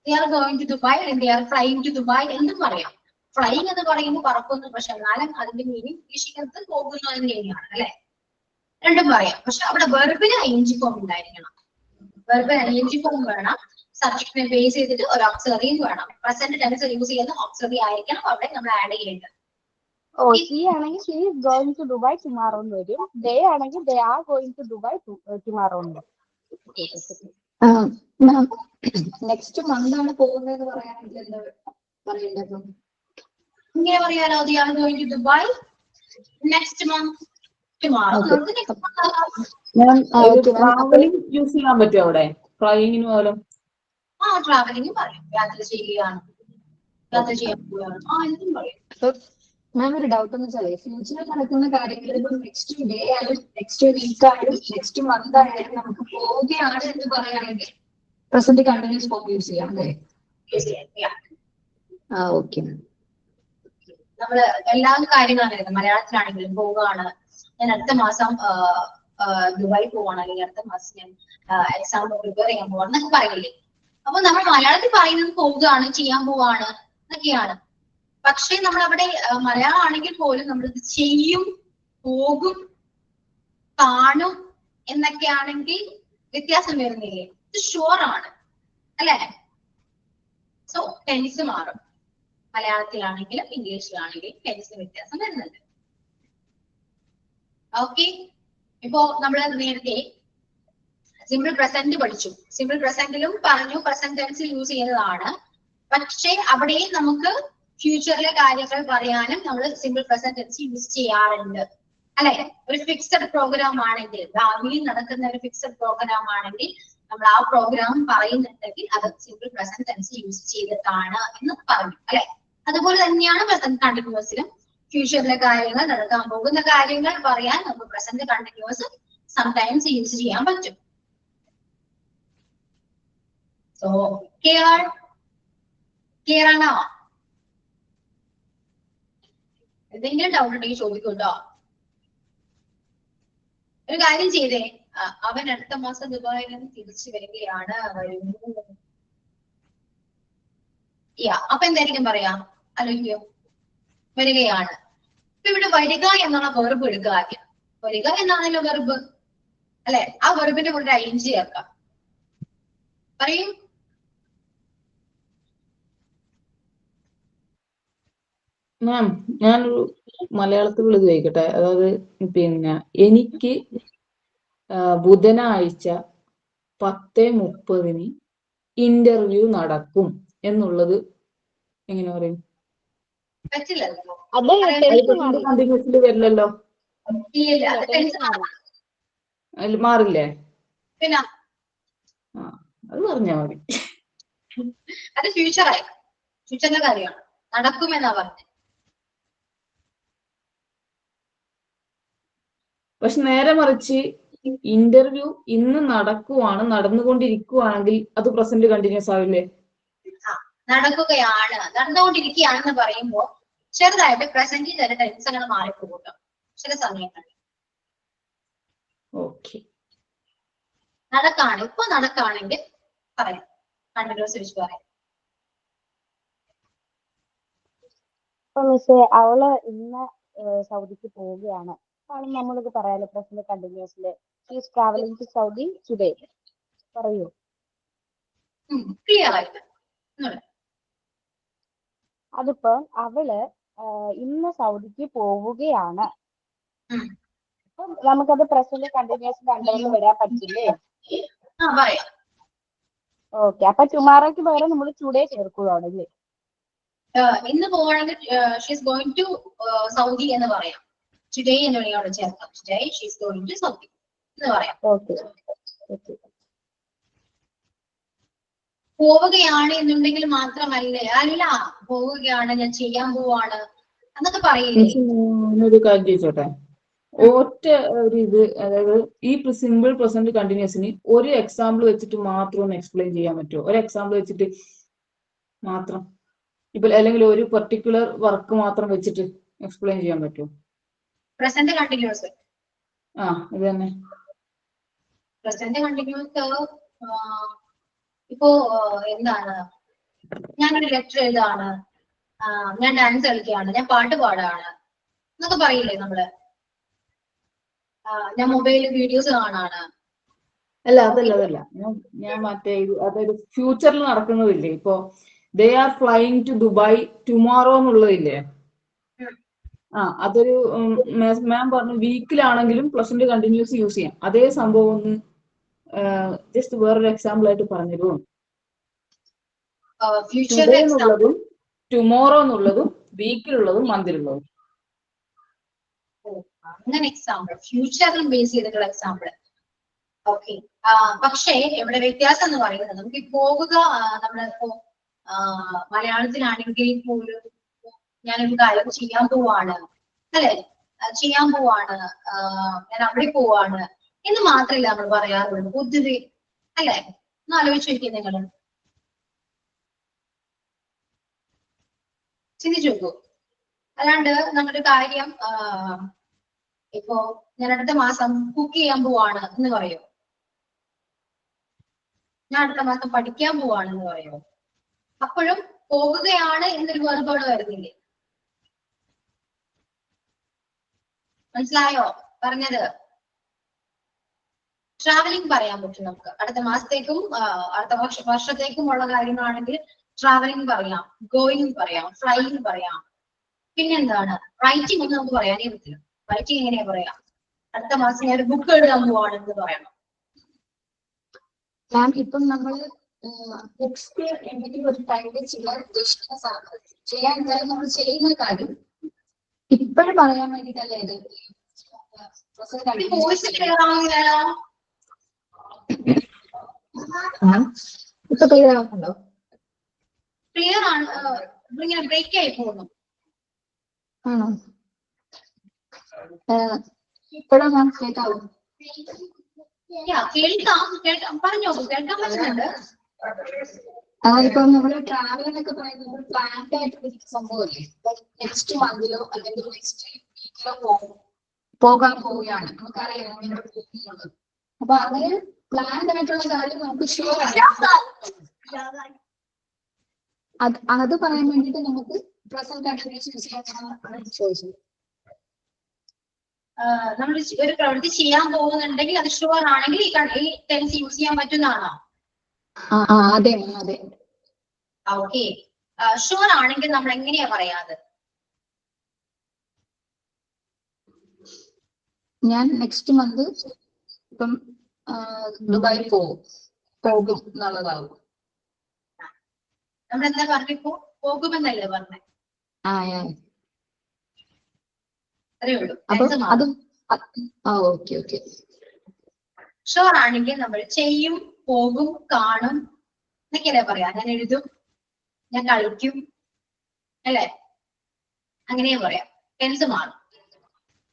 [SPEAKER 1] They are going to Dubai and they are flying to Dubai എന്നും പറയാം. ഫ്ലൈങ് എന്ന് പറയുമ്പോൾ പറക്കുന്നു, പക്ഷെ എന്നാലും അതിന്റെ മീനിങ് ഉദ്ദേശിക്കുന്നത് പോകുന്നു എന്ന് തന്നെയാണ് അല്ലെ? രണ്ടും പറയാം. പക്ഷെ അവിടെ വെർബിന് ing ഫോം ഉണ്ടായിരിക്കണം. വെർബിന് ing ഫോം വേണം. സബ്ജക്റ്റിനെ ബേസ് ചെയ്തിട്ട് ഒരു ഓക്സിലറിയും വേണം. പ്രസന്റ് ടെൻസ് യൂസ് ചെയ്യുന്ന ഓക്സിലറി ആയിരിക്കണം അവിടെ നമ്മൾ ആഡ് ചെയ്യേണ്ടത്.
[SPEAKER 5] she ആണെങ്കിൽ she is going to Dubai tomorrow എന്ന് വരും. they ആണെങ്കിൽ they are going to Dubai tomorrow എന്ന് വരും.
[SPEAKER 1] നെക്സ്റ്റ് മന്ത് ആണ് പോകുന്നത് പറയാനായിട്ട് എന്താ പറയേണ്ടത്? ഇങ്ങനെ പറയാലോ, they are going to Dubai next month tomorrow.
[SPEAKER 4] Travelling use ചെയ്യാൻ പറ്റുമോ അവിടെ? ഫ്ലൈയിങ്ങിന് പോലും
[SPEAKER 1] ട്രാവലിംഗ് പറയും. യാത്ര ചെയ്യുകയാണ്, യാത്ര ചെയ്യാൻ പോവുകയാണ്, എന്തും പറയും.
[SPEAKER 6] മാം ഒരു ഡൗട്ട് എന്ന് വെച്ചാൽ ഫ്യൂച്ചറിൽ നടക്കുന്ന കാര്യങ്ങൾ ഇപ്പൊ നെക്സ്റ്റ് ഡേ ആയാലും നെക്സ്റ്റ് വീക്ക് ആയാലും നെക്സ്റ്റ് മന്ത് ആയാലും നമുക്ക് പോവുകയാണ് എന്ന് പറയുകയാണെങ്കിൽ പ്രസന്റ് കണ്ടിന്യൂസ് ഫോം യൂസ് ചെയ്യാം അല്ലേ? ഓക്കെ.
[SPEAKER 1] നമ്മള് എല്ലാ കാര്യങ്ങളും അറിയാം. മലയാളത്തിലാണെങ്കിലും പോവുകയാണ്, ഞാൻ അടുത്ത മാസം ദുബായ് പോവാണ്, അല്ലെങ്കിൽ അടുത്ത മാസം ഞാൻ എക്സാം പ്രിപ്പയർ ചെയ്യാൻ പോവാണ് എന്നൊക്കെ പറയില്ലേ. അപ്പൊ നമ്മൾ മലയാളത്തിൽ പറയുന്നത് പോവുകയാണ്, ചെയ്യാൻ പോവാണ് എന്നൊക്കെയാണ്. പക്ഷെ നമ്മൾ അവിടെ മലയാളം ആണെങ്കിൽ പോലും നമ്മൾ ചെയ്യും, പോകും, കാണും എന്നൊക്കെ ആണെങ്കിൽ വ്യത്യാസം വരുന്നില്ലേ? ഇത് ഷുവർ ആണ് അല്ലെ? സോ ടെൻസ് മാറും. മലയാളത്തിലാണെങ്കിലും ഇംഗ്ലീഷിലാണെങ്കിലും ടെൻസിന് വ്യത്യാസം വരുന്നുണ്ട്. ഓക്കെ, ഇപ്പോ നമ്മൾ നേരത്തെ സിമ്പിൾ പ്രസന്റ് പഠിച്ചു. സിമ്പിൾ പ്രസന്റിലും പറഞ്ഞു പ്രസന്റ് ടെൻസ് യൂസ് ചെയ്യുന്നതാണ്. പക്ഷെ അവിടെയും നമുക്ക് ഫ്യൂച്ചറിലെ കാര്യങ്ങൾ പറയാനും നമ്മൾ സിമ്പിൾ പ്രസന്റ് ടെൻസ് യൂസ് ചെയ്യാറുണ്ട് അല്ലെ? ഒരു ഫിക്സഡ് പ്രോഗ്രാം ആണെങ്കിൽ, ഭാവിയിൽ നടക്കുന്ന ഒരു ഫിക്സഡ് പ്രോഗ്രാം ആണെങ്കിൽ നമ്മൾ ആ പ്രോഗ്രാം പറയുന്നുണ്ടെങ്കിൽ അത് സിമ്പിൾ പ്രസന്റ് ടെൻസ് യൂസ് ചെയ്തിട്ടാണ് എന്ന് പറഞ്ഞു അല്ലെ? അതുപോലെ തന്നെയാണ് പ്രസന്റ് കണ്ടിന്യൂസിലും ഫ്യൂച്ചറിലെ കാര്യങ്ങൾ, നടക്കാൻ പോകുന്ന കാര്യങ്ങൾ പറയാൻ നമുക്ക് പ്രസന്റ് കണ്ടിന്യൂസ് സംടൈംസ് യൂസ് ചെയ്യാൻ പറ്റും. സോ ക്ലിയർ ആണോ? എന്തെങ്കിലും ഡൗട്ട് ഉണ്ടെങ്കിൽ ചോദിക്കൂട്ടോ. ഒരു കാര്യം ചെയ്തേ, അവൻ അടുത്ത മാസം ദുബായിൽ നിന്ന് തിരിച്ചു വരികയാണ്, അപ്പൊ എന്തായിരിക്കും പറയാ? ആലോചിക്കോ? വരികയാണ്. ഇപ്പൊ ഇവിടെ വരിക എന്നുള്ള വെർബ് എടുക്കുക ആദ്യം. വരിക എന്നാണല്ലോ വെർബ് അല്ലെ? ആ വെർബിന്റെ കൂടെ ing ചേർക്കാം. പറയൂ.
[SPEAKER 4] മാം, ഞാനൊരു മലയാളത്തിൽ ഇത് ചോദിക്കട്ടെ. അതായത് പിന്നെ എനിക്ക് ബുധനാഴ്ച 10:30 ഇന്റർവ്യൂ നടക്കും എന്നുള്ളത് എങ്ങനെ പറയും?
[SPEAKER 1] പറ്റില്ലല്ലോ.
[SPEAKER 4] കണ്ടിന്യൂസിൽ വരില്ലല്ലോ. അതിൽ മാറില്ലേ?
[SPEAKER 1] പിന്നെ
[SPEAKER 4] അത് പറഞ്ഞാ മതി.
[SPEAKER 1] അത് ഫ്യൂച്ചറായി, ഫ്യൂച്ചറിന്റെ കാര്യമാണ്, നടക്കുമെന്നാ പറഞ്ഞത്.
[SPEAKER 4] പക്ഷെ നേരെ മറിച്ച് ഇന്റർവ്യൂ ഇന്ന് നടക്കുവാണ്, നടന്നുകൊണ്ടിരിക്കുവാണെങ്കിൽ അത് പ്രസന്റ് കണ്ടിന്യൂസ് ആവില്ലേ?
[SPEAKER 1] നടക്കുകയാണ്, നടന്നുകൊണ്ടിരിക്കുകയാണെന്ന് പറയുമ്പോ ചെറുതായിട്ട് പ്രസന്റിൽ ചില ടെൻസുകൾ മാറിപ്പോകും ചില സമയങ്ങളിൽ.
[SPEAKER 4] ഓക്കെ,
[SPEAKER 1] നടക്കാണ്, ഇപ്പൊ നടക്കാണെങ്കിൽ പറയാം, കണ്ടിന്യൂസ് വെച്ച് പറയാം.
[SPEAKER 5] ഇപ്പൊ മിസ്സേ അവള് ഇന്ന് സൗദിക്ക് പോവുകയാണ്, നമ്മൾക്ക് പറയാലോ പ്രസന്റ് കണ്ടിന്യൂസില്. She's travelling to Saudi today. പറയൂ.
[SPEAKER 1] ക്ലിയർ ആയിട്ട്.
[SPEAKER 5] അതിപ്പോ അവള് ഇന്ന് സൗദിക്ക് പോവുകയാണ്. അപ്പൊ നമുക്കത് പ്രസന്റ് കണ്ടിന്യൂസ് കണ്ടതിൽ വരാൻ പറ്റില്ലേ?
[SPEAKER 1] പറയാം.
[SPEAKER 5] ഓക്കെ, അപ്പൊ ടുമാറോക്ക് പകരം നമ്മൾ ടുഡേ ചേർക്കുകയാണല്ലേ?
[SPEAKER 1] ഇന്ന് പോവാണെങ്കിൽ ഷീസ് ഗോയിങ് ടു സൗദി എന്ന് പറയാം. ടുഡേ എന്ന് വേണമെങ്കിൽ അവിടെ ചേർക്കാം. Today she's going to Saudi എന്ന് പറയാം.
[SPEAKER 5] ഓക്കെ,
[SPEAKER 1] പോവുകയാണ് എന്നുണ്ടെങ്കിൽ മാത്രമല്ലേ, അല്ല പോവുകയാണ്, ഞാൻ ചെയ്യാൻ പോവാണ് എന്നൊക്കെ പറയില്ലേ?
[SPEAKER 4] ഒരു കാര്യം ചോദിച്ചോട്ടെ. ഒറ്റ ഒരു ഇത്, അതായത് ഈ സിമ്പിൾ പ്രസന്റ് കണ്ടിന്യൂസിന് ഒരു എക്സാമ്പിൾ വെച്ചിട്ട് മാത്രം ഒന്ന് എക്സ്പ്ലെയിൻ ചെയ്യാൻ പറ്റുമോ? ഒരു എക്സാമ്പിൾ വെച്ചിട്ട് മാത്രം, ഇപ്പൊ അല്ലെങ്കിൽ ഒരു പെർട്ടിക്കുലർ വർക്ക് മാത്രം വെച്ചിട്ട് എക്സ്പ്ലെയിൻ ചെയ്യാൻ പറ്റുമോ?
[SPEAKER 1] Present continuous.
[SPEAKER 4] ഇത് തന്നെ
[SPEAKER 1] പ്രസന്റ് കണ്ടിന്യൂസ്. ഇപ്പോ എന്താണ്, ഞാനൊരു ലെറ്റർ എഴുതാണ്, ഞാൻ ഡാൻസ് കളിക്കുകയാണ്, ഞാൻ പാട്ട് പാടാണ് എന്നൊക്കെ പറയില്ലേ നമ്മള്? ഞാൻ മൊബൈലിൽ വീഡിയോസ് കാണാണ്.
[SPEAKER 4] അതല്ല ഞാൻ മറ്റേ അതായത് ഫ്യൂച്ചറിൽ നടക്കുന്നതില്ലേ, ഇപ്പൊ they are flying to Dubai tomorrow എന്നുള്ളതില്ലേ? അതൊരു മാം പറഞ്ഞു വീക്കിലാണെങ്കിലും പ്രസന്റ് കണ്ടിന്യൂസ് യൂസ് ചെയ്യാം. അതേ സംഭവം ഒന്ന് ജസ്റ്റ് വേറൊരു എക്സാമ്പിൾ ആയിട്ട് പറഞ്ഞിരുന്നു. ടുഡേ എന്നുള്ളതും ടുമോറോ എന്നുള്ളതും വീക്കിലുള്ളതും മന്തിലുള്ളതും.
[SPEAKER 1] അങ്ങനെ എക്സാമ്പിൾ, ഫ്യൂച്ചറിലും ബേസ് ചെയ്തിട്ടുള്ള എക്സാമ്പിൾ. ഓക്കെ, പക്ഷേ ഇവിടെ വ്യത്യാസം എന്ന് പറയുന്നത്, നമുക്ക് പോവുക നമ്മളിപ്പോ മലയാളത്തിലാണെങ്കിൽ പോലും ഞാനൊരു കാര്യം ചെയ്യാൻ പോവാണ് അല്ലെ, ചെയ്യാൻ പോവാണ്, ഞാൻ അവിടെ പോവാണ് എന്ന് മാത്രമല്ല നമ്മൾ പറയാറുള്ളൂ പൊതുവെ അല്ലെ? ഒന്ന് ആലോചിച്ച് നോക്കിയേ നിങ്ങൾ, ചിന്തിച്ചു നോക്കൂ. അല്ലാണ്ട് നമ്മുടെ കാര്യം ഇപ്പോ ഞാൻ അടുത്ത മാസം കുക്ക് ചെയ്യാൻ പോവാണ് എന്ന് പറയോ? ഞാൻ അടുത്ത മാസം പഠിക്കാൻ പോവാണ് എന്ന് പറയോ? അപ്പോഴും പോകുകയാണ് എന്നൊരു വെർബോട് വരുന്നില്ലേ? മനസ്സിലായോ പറഞ്ഞത്? ട്രാവലിംഗ് പറയാൻ പറ്റും നമുക്ക്. അടുത്ത മാസത്തേക്കും അടുത്ത വർഷത്തേക്കും ഉള്ള കാര്യങ്ങളാണെങ്കിൽ ട്രാവലിംഗ് പറയാം, ഗോയിങ് പറയാം, ഫ്ലൈയിങ് പറയാം. പിന്നെന്താണ്? റൈറ്റിംഗ് ഒന്നും നമുക്ക് പറയാനേ പറ്റില്ല. റൈറ്റിംഗ് എങ്ങനെയാ പറയാം? അടുത്ത മാസം ഞാൻ ഒരു ബുക്ക് എഴുതാൻ പോവാണെന്ന് പറയണം.
[SPEAKER 6] മാം ഇപ്പം നമ്മൾ നെക്സ്റ്റ് എന്തെങ്കിലും ഒരു ടൈമിൽ ചെയ്യാൻ ഉദ്ദേശിക്കുന്ന ചെയ്യാൻ എന്തായാലും നമ്മൾ ചെയ്യുന്ന കാര്യം ഇപ്പോഴും പറയാൻ വേണ്ടിട്ടല്ലേ ഇത്
[SPEAKER 1] വോയിസ് ക്ലിയർ ആവുന്നില്ലല്ലോ.
[SPEAKER 6] ഇപ്പൊ ക്ലിയർ ആവുന്നുണ്ടോ?
[SPEAKER 1] ക്ലിയർ ആണ്, ഇങ്ങനെ ബ്രേക്ക് ആയി പോകുന്നു.
[SPEAKER 6] ആണോ? ഇപ്പോഴാ മാം കേൾക്കാവും?
[SPEAKER 1] കേൾക്കാം, പറഞ്ഞോ, കേൾക്കാൻ പറ്റുന്നുണ്ട്.
[SPEAKER 6] ഇപ്പൊ നമ്മള് ട്രാവൽ എന്നൊക്കെ പറയുന്നത് പ്ലാൻഡ് ആയിട്ടുള്ള സംഭവമല്ലേ? നെക്സ്റ്റ് മന്തിലോ അല്ലെങ്കിൽ നെക്സ്റ്റ് വീക്കിലോ പോകാൻ പോവുകയാണ്, നമുക്കറിയാം ഇങ്ങനെ പോകുന്നത്. അപ്പൊ അങ്ങനെ പ്ലാൻഡ് ആയിട്ടുള്ള കാര്യം നമുക്ക് ഷുവർ അത് പറയാൻ വേണ്ടിട്ട് നമുക്ക് പ്രസന്റ് കണ്ടിന്യൂസ് യൂസ് ചെയ്യാൻ ചോദിച്ചത്.
[SPEAKER 1] നമ്മൾ ഒരു പ്രവൃത്തി ചെയ്യാൻ പോകുന്നുണ്ടെങ്കിൽ അത് ഷുവർ ആണെങ്കിൽ ഈ ടെൻസ് യൂസ് ചെയ്യാൻ പറ്റുന്നതാണോ?
[SPEAKER 6] അതെ അതെ.
[SPEAKER 1] ഓക്കെ, ഷുവർ ആണെങ്കിൽ നമ്മൾ എങ്ങനെയാ പറയാത്?
[SPEAKER 6] ഞാൻ നെക്സ്റ്റ് മന്ത് ഇപ്പം ദുബായിൽ പോകും എന്നുള്ളതാവും.
[SPEAKER 1] നമ്മളെന്താ പറഞ്ഞിപ്പോ? പോകുമെന്നല്ലേ പറഞ്ഞേ? അതേ ഉള്ളൂ.
[SPEAKER 6] Okay okay.
[SPEAKER 1] ഷുവർ ആണെങ്കിൽ നമ്മൾ ചെയ്യും, പോകും, കാണും എന്നൊക്കെയല്ലേ പറയാ. ഞാൻ എഴുതും, ഞാൻ കളിക്കും, അല്ലേ? അങ്ങനെയാ പറയാം. ടെൻസ് മാറും.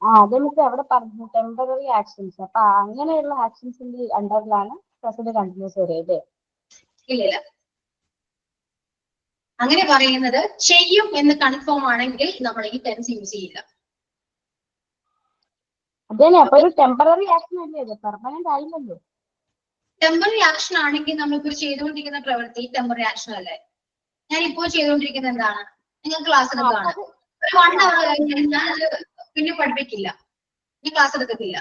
[SPEAKER 5] അതെനിക്ക് അവിടെ പറഞ്ഞു ടെമ്പററി ആക്ഷൻസ്. അപ്പൊ അങ്ങനെയുള്ള ആക്ഷൻസിന്റെ അണ്ടറിലാണ് പ്രസന്റ് കണ്ടിന്യൂസ് വരിക.
[SPEAKER 1] ഇല്ല, അങ്ങനെ പറയുന്നത് ചെയ്യും എന്ന് കൺഫേം ആണെങ്കിൽ നമ്മൾ ഈ ടെൻസ് യൂസ് ചെയ്യില്ല.
[SPEAKER 5] അതന്നെ, അപ്പൊ ഒരു ടെമ്പററി ആക്ഷൻ അല്ലേ ഇത്? പെർമനന്റ് ആയില്ലല്ലോ.
[SPEAKER 1] ടെമ്പററി ആക്ഷൻ ആണെങ്കിൽ നമ്മളിപ്പോ ചെയ്തുകൊണ്ടിരിക്കുന്ന പ്രവൃത്തി ടെമ്പററി ആക്ഷൻ അല്ലേ? ഞാൻ ഇപ്പോൾ ചെയ്തുകൊണ്ടിരിക്കുന്നത് എന്താണ്? നിങ്ങൾ ക്ലാസ് എടുക്കുകയാണ്. ഒരു 1 hour കഴിഞ്ഞാൽ ഞാനത് പിന്നെ പഠിപ്പിക്കില്ല, ഈ ക്ലാസ് എടുക്കത്തില്ല.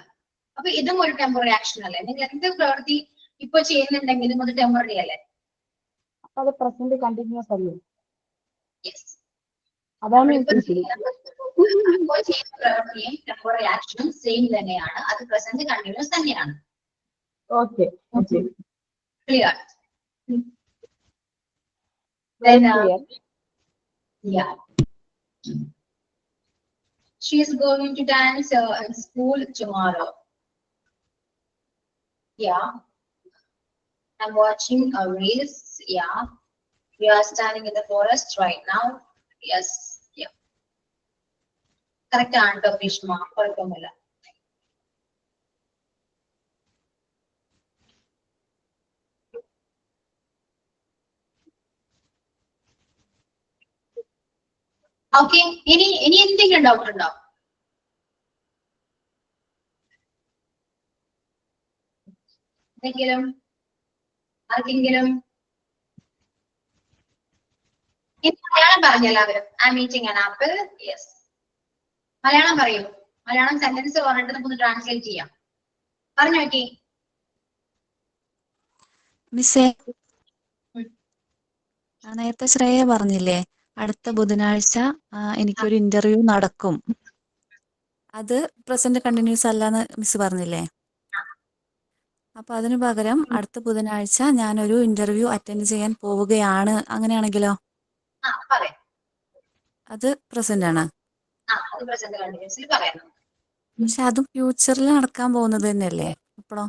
[SPEAKER 1] അപ്പൊ ഇതും ഒരു ടെമ്പററി ആക്ഷൻ അല്ലേ? നിങ്ങൾ എന്ത് പ്രവൃത്തി ഇപ്പൊ ചെയ്യുന്നുണ്ടെങ്കിലും അത് ടെമ്പററി അല്ലേ?
[SPEAKER 5] അപ്പൊ അത് പ്രസന്റ് കണ്ടിന്യൂസ് അല്ലേ?
[SPEAKER 1] യെസ്.
[SPEAKER 5] അതാണ്
[SPEAKER 1] ഇപ്പോൾ ചെയ്യുന്ന പ്രവൃത്തിയും ടെമ്പററി ആക്ഷനും സെയിം തന്നെയാണ്. അത് പ്രസന്റ് കണ്ടിന്യൂസ് തന്നെയാണ്.
[SPEAKER 5] Okay.
[SPEAKER 1] Clear? Yeah. She is going to dance at school tomorrow. Yeah. I'm watching a reels. Yeah. We are standing in the forest right now. Yes. Yeah. Correct answer, Bhishma. Korkomilla. Okay. Any എന്തെങ്കിലും doubt ഉണ്ടോ? എന്തെങ്കിലും ആർക്കെങ്കിലും? മലയാളം പറഞ്ഞു എല്ലാവരും. I M eating an apple. Yes. Malayalam പറയൂ. Malayalam sentence പറഞ്ഞിട്ട് നമുക്ക് translate ചെയ്യാം. പറഞ്ഞു നോക്കി.
[SPEAKER 7] മിസ്സേ, നേരത്തെ ശ്രേയ പറഞ്ഞില്ലേ അടുത്ത ബുധനാഴ്ച എനിക്കൊരു ഇന്റർവ്യൂ നടക്കും. അത് പ്രസന്റ് കണ്ടിന്യൂസ് അല്ലാന്ന് മിസ് പറഞ്ഞില്ലേ? അപ്പൊ അതിനു പകരം അടുത്ത ബുധനാഴ്ച ഞാനൊരു ഇന്റർവ്യൂ അറ്റൻഡ് ചെയ്യാൻ പോവുകയാണ്, അങ്ങനെയാണെങ്കിലോ? അത് പ്രസന്റ് ആണ്. പക്ഷെ അതും ഫ്യൂച്ചറിൽ നടക്കാൻ പോകുന്നത് തന്നെയല്ലേ? അപ്പോഴോ?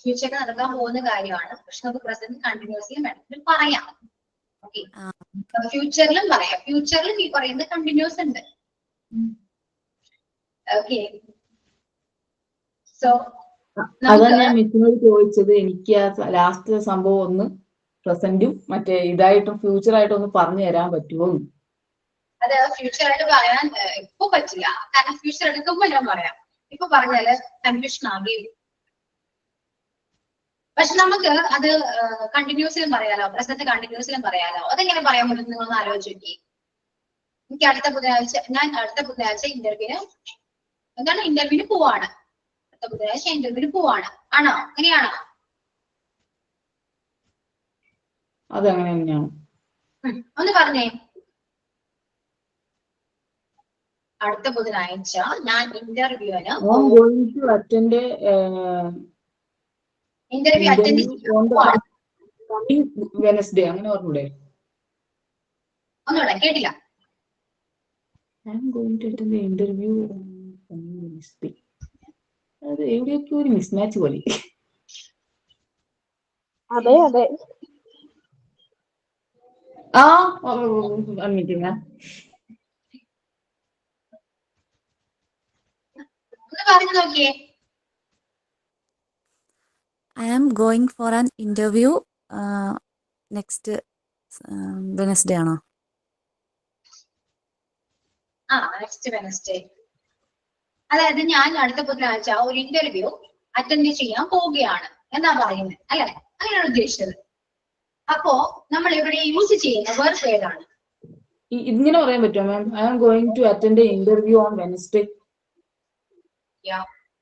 [SPEAKER 1] ഫ്യൂച്ചറിൽ നടക്കാൻ പോകുന്ന കാര്യമാണ്. പക്ഷെ നമുക്ക് പ്രസന്റ് കണ്ടിന്യൂസ്ലി വേണമെങ്കിൽ പറയാം. ഓക്കെ, ഫ്യൂച്ചറിലും പറയാം. ഫ്യൂച്ചറിൽ ഈ പറയുന്ന കണ്ടിന്യൂസ് ഉണ്ട്. ഓക്കെ, സോ
[SPEAKER 4] അതാണ് ഞാൻ മിസ്സിനോട് ചോദിച്ചത്. എനിക്ക് ആ ലാസ്റ്റ് സംഭവം ഒന്ന് പ്രസന്റും മറ്റേ ഇതായിട്ടും ഫ്യൂച്ചറായിട്ടും ഒന്ന് പറഞ്ഞു തരാൻ പറ്റുമോ?
[SPEAKER 1] അത് ഫ്യൂച്ചർ ആയിട്ട് പറയാൻ ഇപ്പൊ പറ്റില്ല, കാരണം ഫ്യൂച്ചർ എടുക്കുമ്പോ ഞാൻ പറയാം. ഇപ്പൊ പറഞ്ഞാല് കൺഫ്യൂഷൻ ആകുകയും. പക്ഷെ നമുക്ക് അത് കണ്ടിന്യൂസിലും പറയാലോ, പ്രസന്റ് കണ്ടിന്യൂസിലും പറയാലോ. അതെങ്ങനെ പറയാൻ പറ്റും നിങ്ങളൊന്ന് ആലോചിച്ച് നോക്കി. എനിക്ക് ഞാൻ അടുത്ത ബുധനാഴ്ച ഇന്റർവ്യൂവിന് പോവാണ്. അടുത്ത ബുധനാഴ്ച ഇന്റർവ്യൂവിന് പോവാണ്. ആണോ? അങ്ങനെയാണോ?
[SPEAKER 4] അതങ്ങനെ തന്നെയാണ്.
[SPEAKER 1] ഒന്ന് പറഞ്ഞേ. അടുത്ത ബുധനാഴ്ച ഞാൻ ഇന്റർവ്യൂവിന് ഇന്റർവ്യൂ അറ്റൻഡ് ചെയ്യാൻ
[SPEAKER 4] വെനസ്ഡേ അങ്ങനെ പറഞ്ഞൂടെ?
[SPEAKER 1] ഒന്നുകൂടെ കേട്ടില്ല.
[SPEAKER 4] ഇന്റർവ്യൂ അത് എവിടെയൊക്കെ ഒരു മിസ്മാച്ച് പോലെ.
[SPEAKER 5] അതെ അതെ.
[SPEAKER 4] ആ മീറ്റിംഗ്
[SPEAKER 1] ഒന്ന് പറഞ്ഞു നോക്കിയേ.
[SPEAKER 7] I am going for an interview next Wednesday ആണോ?
[SPEAKER 1] Next Wednesday. അതായത് ഞാൻ അടുത്ത ബുധനാഴ്ച ഒരു ഇന്റർവ്യൂ അറ്റൻഡ് ചെയ്യാൻ പോവുകയാണ് എന്നാ പറയുന്നത്, അല്ലെ? അങ്ങനെയാണ് ഉദ്ദേശിച്ചത്. അപ്പോ നമ്മൾ ഇവിടെ യൂസ് ചെയ്യുന്ന വേർഡ് ഏതാണ്?
[SPEAKER 4] ഇങ്ങനെ പറയാൻ പറ്റുമോ ma'am? I am going to attend interview on Wednesday.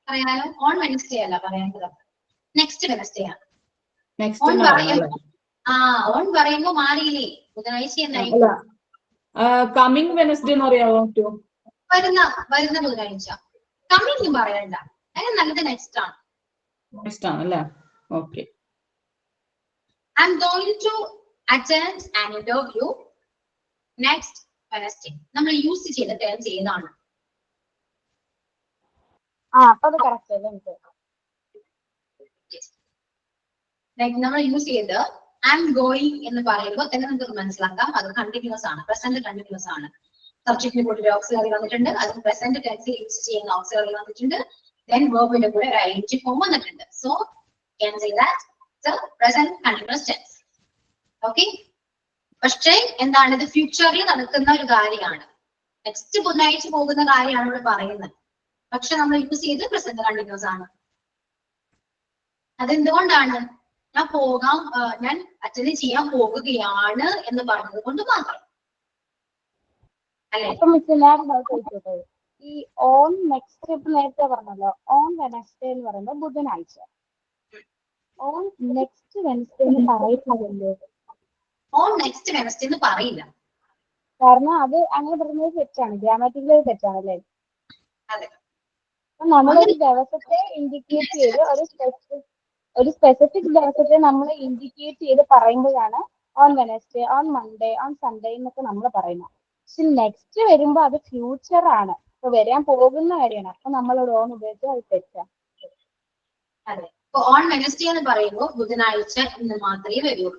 [SPEAKER 1] പറയാനോ? ഓൺ വെനസ്ഡേ അല്ല പറയേണ്ടത്, നെക്സ്റ്റ് വെനസ്ഡേ ആണ്. ഓൺ പറയുമ്പോ മാറിയില്ലേ? ബുധനാഴ്ച എന്നായി.
[SPEAKER 4] കമ്മിങ് വെനസ്ഡേ എന്ന് പറയാമോ?
[SPEAKER 1] വരുന്ന ബുധനാഴ്ച. കമ്മിങ് പറയണ്ട, അതിന് നല്ലത് നെക്സ്റ്റ് ആണ്.
[SPEAKER 4] നെക്സ്റ്റ് ആണല്ലേ? Okay.
[SPEAKER 1] I am going to attend an interview next Wednesday. നമ്മൾ യൂസ് ചെയ്ത ടേം ചെയ്യുന്നതാണ്.
[SPEAKER 5] അപ്പൊ അത് കറക്റ്റ് അല്ലേ?
[SPEAKER 1] നമ്മൾ യൂസ് ചെയ്ത് ഐ എം ഗോയിങ് എന്ന് പറയുമ്പോൾ തന്നെ നമുക്ക് മനസ്സിലാക്കാം അത് കണ്ടിന്യൂസ് ആണ്, പ്രസന്റ് കണ്ടിന്യൂസ് ആണ്. സബ്ജക്റ്റിന്റെ കൂടെ ഓക്സിലറി വന്നിട്ടുണ്ട്, അത് പ്രസന്റ് ടെൻസിൽ യൂസ് ചെയ്യുന്ന ഓക്സിലറി വന്നിട്ടുണ്ട്, then വെർബിന്റെ കൂടെ ഒരു ing ഫോം വന്നിട്ടുണ്ട്. So can say that the present continuous tense. Okay. പക്ഷേ എന്താണ്, ഇത് ഫ്യൂച്ചറിൽ നടക്കുന്ന ഒരു കാര്യമാണ്, നെക്സ്റ്റ് ബുധനാഴ്ച പോകുന്ന കാര്യമാണ് ഇവിടെ പറയുന്നത്. പക്ഷെ നമ്മൾ യൂസ് ചെയ്ത് പ്രസന്റ് കണ്ടിന്യൂസ് ആണ്. അതെന്തുകൊണ്ടാണ്? ഞാൻ അറ്റൻഡ് ചെയ്യാൻ പോകുകയാണ് എന്ന് പറഞ്ഞത് കൊണ്ട് മാത്രം, അല്ലെ?
[SPEAKER 5] അപ്പൊ മിസ് ഞാൻ ചോദിച്ചോട്ടെ, ഈ ഓൺ നെക്സ്റ്റ് ഇപ്പൊ നേരത്തെ പറഞ്ഞല്ലോ, ഓൺ വെനസ്ഡേ എന്ന് പറയുമ്പോൾ ബുധനാഴ്ച, ഓൺ നെക്സ്റ്റ് വെനസ്ഡേ എന്ന് പറയുന്നതല്ലോ.
[SPEAKER 1] ഓൺ നെക്സ്റ്റ് വെനസ്ഡേ എന്ന് പറയില്ല,
[SPEAKER 5] കാരണം അത് അങ്ങനെ പറയുന്നത് തെറ്റാണ്, ഗ്രാമാറ്റിക്കലി തെറ്റാണ് അല്ലേ?
[SPEAKER 1] അതെ.
[SPEAKER 5] നമ്മളൊരു ദിവസത്തെ ഇൻഡിക്കേറ്റ് ചെയ്ത് ഒരു സ്പെസിഫിക് ദിവസത്തെ നമ്മൾ ഇൻഡിക്കേറ്റ് ചെയ്ത് പറയുമ്പോഴാണ് on Wednesday, on Monday, on Sunday എന്നൊക്കെ നമ്മൾ പറയുന്നത്. പക്ഷെ നെക്സ്റ്റ് വരുമ്പോ അത് ഫ്യൂച്ചർ ആണ്, ഇപ്പൊ വരാൻ പോകുന്ന കാര്യമാണ്. അപ്പൊ നമ്മളോട് ഓൺ ഉപയോഗിച്ചാൽ അത് തെറ്റാണ്.
[SPEAKER 1] അതെ. ഇപ്പൊ ഓൺ വെനസ്ഡേ എന്ന് പറയുമ്പോൾ ബുധനാഴ്ച എന്ന് മാത്രമേ വരുള്ളൂ.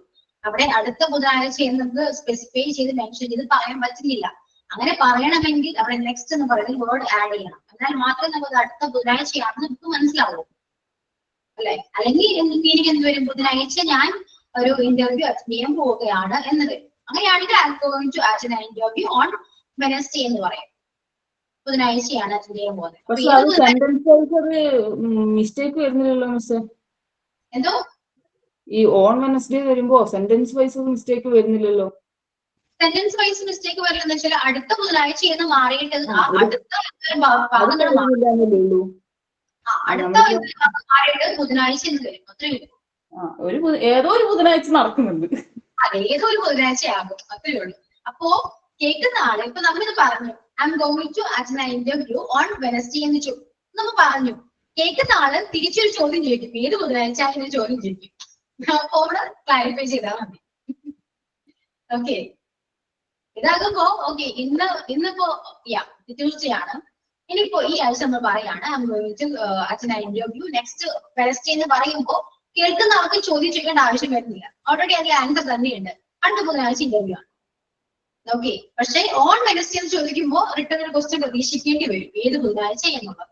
[SPEAKER 1] അവിടെ അടുത്ത ബുധനാഴ്ച എന്നത് സ്പെസിഫൈ ചെയ്ത് മെൻഷൻ ചെയ്ത് പറയാൻ പറ്റുന്നില്ല. അങ്ങനെ പറയണമെങ്കിൽ അവിടെ നെക്സ്റ്റ് എന്ന് പറയുന്നത് വേർഡ് ആഡ് ചെയ്യണം, എന്നാൽ മാത്രമേ നമുക്ക് അടുത്ത ബുധനാഴ്ചയാണെന്ന് നമുക്ക് മനസ്സിലാവൂ, അല്ലെ? അല്ലെങ്കിൽ മീനിങ് എന്ത് വരും? ബുധനാഴ്ച ഞാൻ ഒരു ഇന്റർവ്യൂ അറ്റൻഡ് ചെയ്യാൻ പോവുകയാണ് എന്നത്. അങ്ങനെയാണെങ്കിൽ I am going to attend an interview on Wednesday എന്ന് പറയും, ബുധനാഴ്ചയാണ് അറ്റൻഡ് ചെയ്യാൻ പോകുന്നത്.
[SPEAKER 4] മിസ്റ്റേക്ക് വരുന്നില്ലല്ലോ മിസ്?
[SPEAKER 1] എന്തോ?
[SPEAKER 4] ഈ ഓൺ വെനസ്ഡേ വരുമ്പോ സെന്റൻസ് വൈസ് മിസ്റ്റേക്ക് വരുന്നില്ലല്ലോ?
[SPEAKER 1] സെന്റൻസ് വൈസ് മിസ്റ്റേക്ക് വരില്ലെന്ന് വെച്ചാൽ അടുത്ത ബുധനാഴ്ച എന്ന് മാറിയിട്ട് അടുത്ത ഭാഗങ്ങൾ മാറിയിട്ട് ബുധനാഴ്ച എന്ന് വരും, അത്രേ ഉള്ളൂ.
[SPEAKER 4] ഏതോ ഒരു ബുധനാഴ്ച നടക്കുന്നുണ്ട്,
[SPEAKER 1] ഏതോ ഒരു ബുധനാഴ്ചയാകും, അത്രേ ഉള്ളൂ. അപ്പോ കേൾക്കുന്ന ആള് ഇപ്പൊ നമ്മളിത് പറഞ്ഞു, I am going to attend an interview on Wednesday എന്ന് നമ്മൾ പറഞ്ഞു. കേൾക്കുന്ന ആള് തിരിച്ചൊരു ചോദ്യം ചോദിക്കും, ഏത് ബുധനാഴ്ച എന്ന് ചോദ്യം ചോദിക്കും. അപ്പൊ അവിടെ ക്ലാരിഫൈ ചെയ്താൽ മതി. ഓക്കെ, ഇതാകുമ്പോ ഓക്കെ. ഇന്നിപ്പോ ട്യൂസ്ഡേ. ഇനിയിപ്പോ ഈ ആഴ്ച നമ്മൾ പറയാണ് I am going to attend an interview next Wednesday എന്ന് പറയുമ്പോ കേൾക്കുന്ന ആൾക്ക് ചോദ്യം ചോദിക്കേണ്ട ആവശ്യം വരുന്നില്ല, ഓൾറെഡി അതിൽ ആൻസർ തന്നെയുണ്ട്, അടുത്ത ബുധനാഴ്ച ഇന്റർവ്യൂ ആണ്. ഓക്കെ. പക്ഷെ ഓൺ വെനസ്ഡേ എന്ന് ചോദിക്കുമ്പോൾ റിട്ടേൺ ഒരു ക്വസ്റ്റ്യൻ പ്രതീക്ഷിക്കേണ്ടി വരും, ഏത് ബുധനാഴ്ച എന്നുള്ളത്.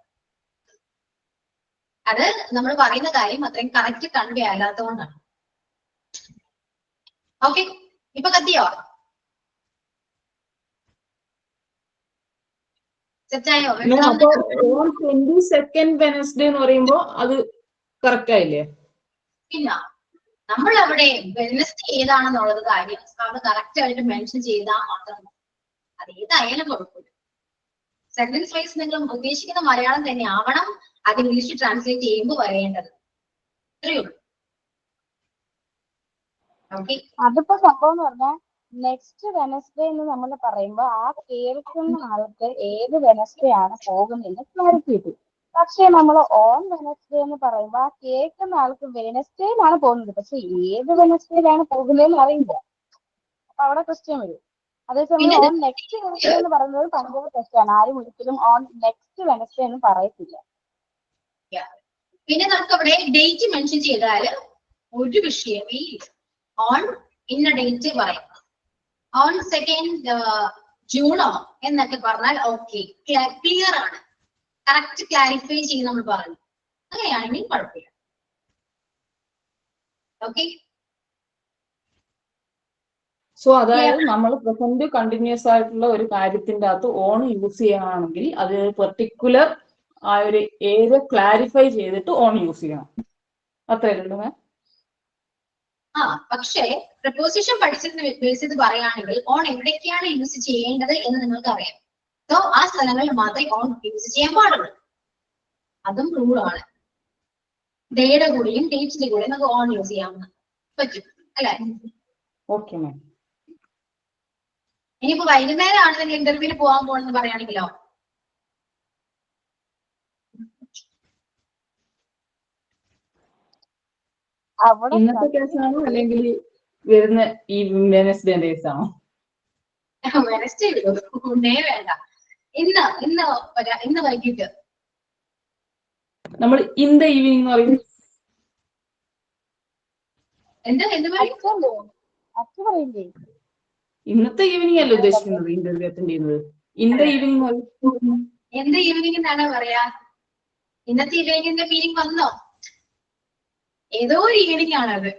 [SPEAKER 1] അത് നമ്മൾ പറയുന്ന കാര്യം അത്രയും കറക്റ്റ് കൺവേ അല്ലാത്തതുകൊണ്ടാണ്. ഓക്കെ, ഇപ്പൊ കത്തിയോ? സെറ്റായോ?
[SPEAKER 4] അപ്പൊ ഓൺ 22nd വെനസ്ഡേ എന്ന് പറയുമ്പോ അത് കറക്റ്റ് ആയില്ലേ?
[SPEAKER 1] പിന്നെ നമ്മൾ അവിടെ വെനസ്ഡേ ഏതാണെന്നുള്ളത് കാര്യം അത് കറക്റ്റ് ആയിട്ട് മെൻഷൻ ചെയ്താൽ മാത്രം അത് ഏതായാലും കുഴപ്പമില്ല. സെന്റൻസ് വൈസ് നിങ്ങൾ ഉദ്ദേശിക്കുന്ന മലയാളം തന്നെ ആവണം അത് ഇംഗ്ലീഷിൽ ട്രാൻസ്ലേറ്റ് ചെയ്യുമ്പോൾ വരേണ്ടത്. അത്രയേ ഉള്ളൂ. ഓക്കെ,
[SPEAKER 5] അതിപ്പോ സംഭവം എന്ന് പറഞ്ഞാൽ നെക്സ്റ്റ് വെനസ്ഡേ എന്ന് നമ്മൾ പറയുമ്പോ ആ കേൾക്കുന്ന ആൾക്ക് ഏത് വെനസ്ഡേ ആണ് പോകുന്നതെന്ന് ക്ലാരിറ്റി കിട്ടും. പക്ഷെ നമ്മൾ ഓൺ വെനസ്ഡേ എന്ന് പറയുമ്പോൾ ആ കേൾക്കുന്ന ആൾക്ക് വെനസ്ഡേയിലാണ് പോകുന്നത്, പക്ഷെ ഏത് വെനസ്ഡേയിലാണ് പോകുന്നതെന്ന് അറിയില്ല. അപ്പൊ അവിടെ ക്വസ്റ്റ്യൻ വരും. അതേസമയം ഓൺ നെക്സ്റ്റ് വെനസ്ഡേ എന്ന് പറയുന്നത് ഭയങ്കര തെറ്റാണ്. ആരും ഒരിക്കലും ഓൺ നെക്സ്റ്റ് വെനസ്ഡേ എന്ന് പറയത്തില്ല.
[SPEAKER 1] പിന്നെ നമുക്ക് അവിടെ ഡേറ്റ് മെൻഷൻ ചെയ്താൽ ഒരു വിഷയമേ ഇല്ല. ഓൺ ഇന്ന ഡേറ്റ് പറയും, ഓൺ 2nd ജൂണോ എന്നൊക്കെ പറഞ്ഞാൽ ഓക്കെ, ക്ലിയർ ആണ്, കറക്റ്റ് ക്ലാരിഫൈ ചെയ്ത് നമ്മൾ പറഞ്ഞു. അങ്ങനെയാണെങ്കിൽ കുഴപ്പമില്ല. ഓക്കെ,
[SPEAKER 4] സോ അതായത് നമ്മൾ പ്രസന്റ് കണ്ടിന്യൂസ് ആയിട്ടുള്ള ഒരു കാര്യത്തിന്റെ അകത്ത് ഓൺ യൂസ് ചെയ്യണമെങ്കിൽ അത് പെർട്ടിക്കുലർ ആ ഒരു ഏരിയ ക്ലാരിഫൈ ചെയ്തിട്ട് ഓൺ യൂസ് ചെയ്യണം. അത്രയല്ലേ മാം?
[SPEAKER 1] ആ പക്ഷേ പ്രപ്പോസിഷൻ പഠിച്ചതിന് ബേസിത് പറയുകയാണെങ്കിൽ ഓൺ എവിടേക്കാണ് യൂസ് ചെയ്യേണ്ടത് എന്ന് നിങ്ങൾക്ക് അറിയാം. സോ ആ സ്ഥലങ്ങളിൽ മാത്രമേ ഓൺ യൂസ് ചെയ്യാൻ പാടുള്ളൂ. അതും റൂളാണ്. ഡേയുടെ കൂടെയും ഡേറ്റിന്റെ കൂടെയും നമുക്ക് ഓൺ യൂസ് ചെയ്യാൻ പറ്റും അല്ലെ?
[SPEAKER 4] Okay ma'am.
[SPEAKER 1] ഇനിയിപ്പോ വൈകുന്നേരം ആണെങ്കിൽ ഇന്റർവ്യൂവിന് പോകാൻ പോകണമെന്ന് പറയുകയാണെങ്കിലോ?
[SPEAKER 5] അവിടെ
[SPEAKER 4] ഇന്നത്തെ കേസാണോ അല്ലെങ്കിൽ വരുന്ന ഈ വെനസ്ഡേ കേസാണോ?
[SPEAKER 1] വെനസ്ഡേ കൊണ്ടേ വേണ്ട, ഇന്ന് വൈകിട്ട്
[SPEAKER 4] നമ്മൾ ഇൻ ദ ഈവനിങ് എന്ന് പറയും.
[SPEAKER 1] എന്ത് പറയും?
[SPEAKER 5] അച്ഛൻ പറയില്ലേ
[SPEAKER 4] ഇന്നത്തെ ഈവനിങ് അല്ല ഉദ്ദേശിക്കുന്നത് ഇന്റർവ്യൂ അറ്റൻഡ് ചെയ്യുന്നത്. ഇൻ ദ ഈവനിങ് പറയും.
[SPEAKER 1] എന്ത് ഈവനിങ് എന്നാണ് പറയാ? ഇന്നത്തെ ഈവനിങ്ങിന്റെ മീനിങ് വന്നോ? ഏതോ ഒരു ഈവനിങ് ആണത്.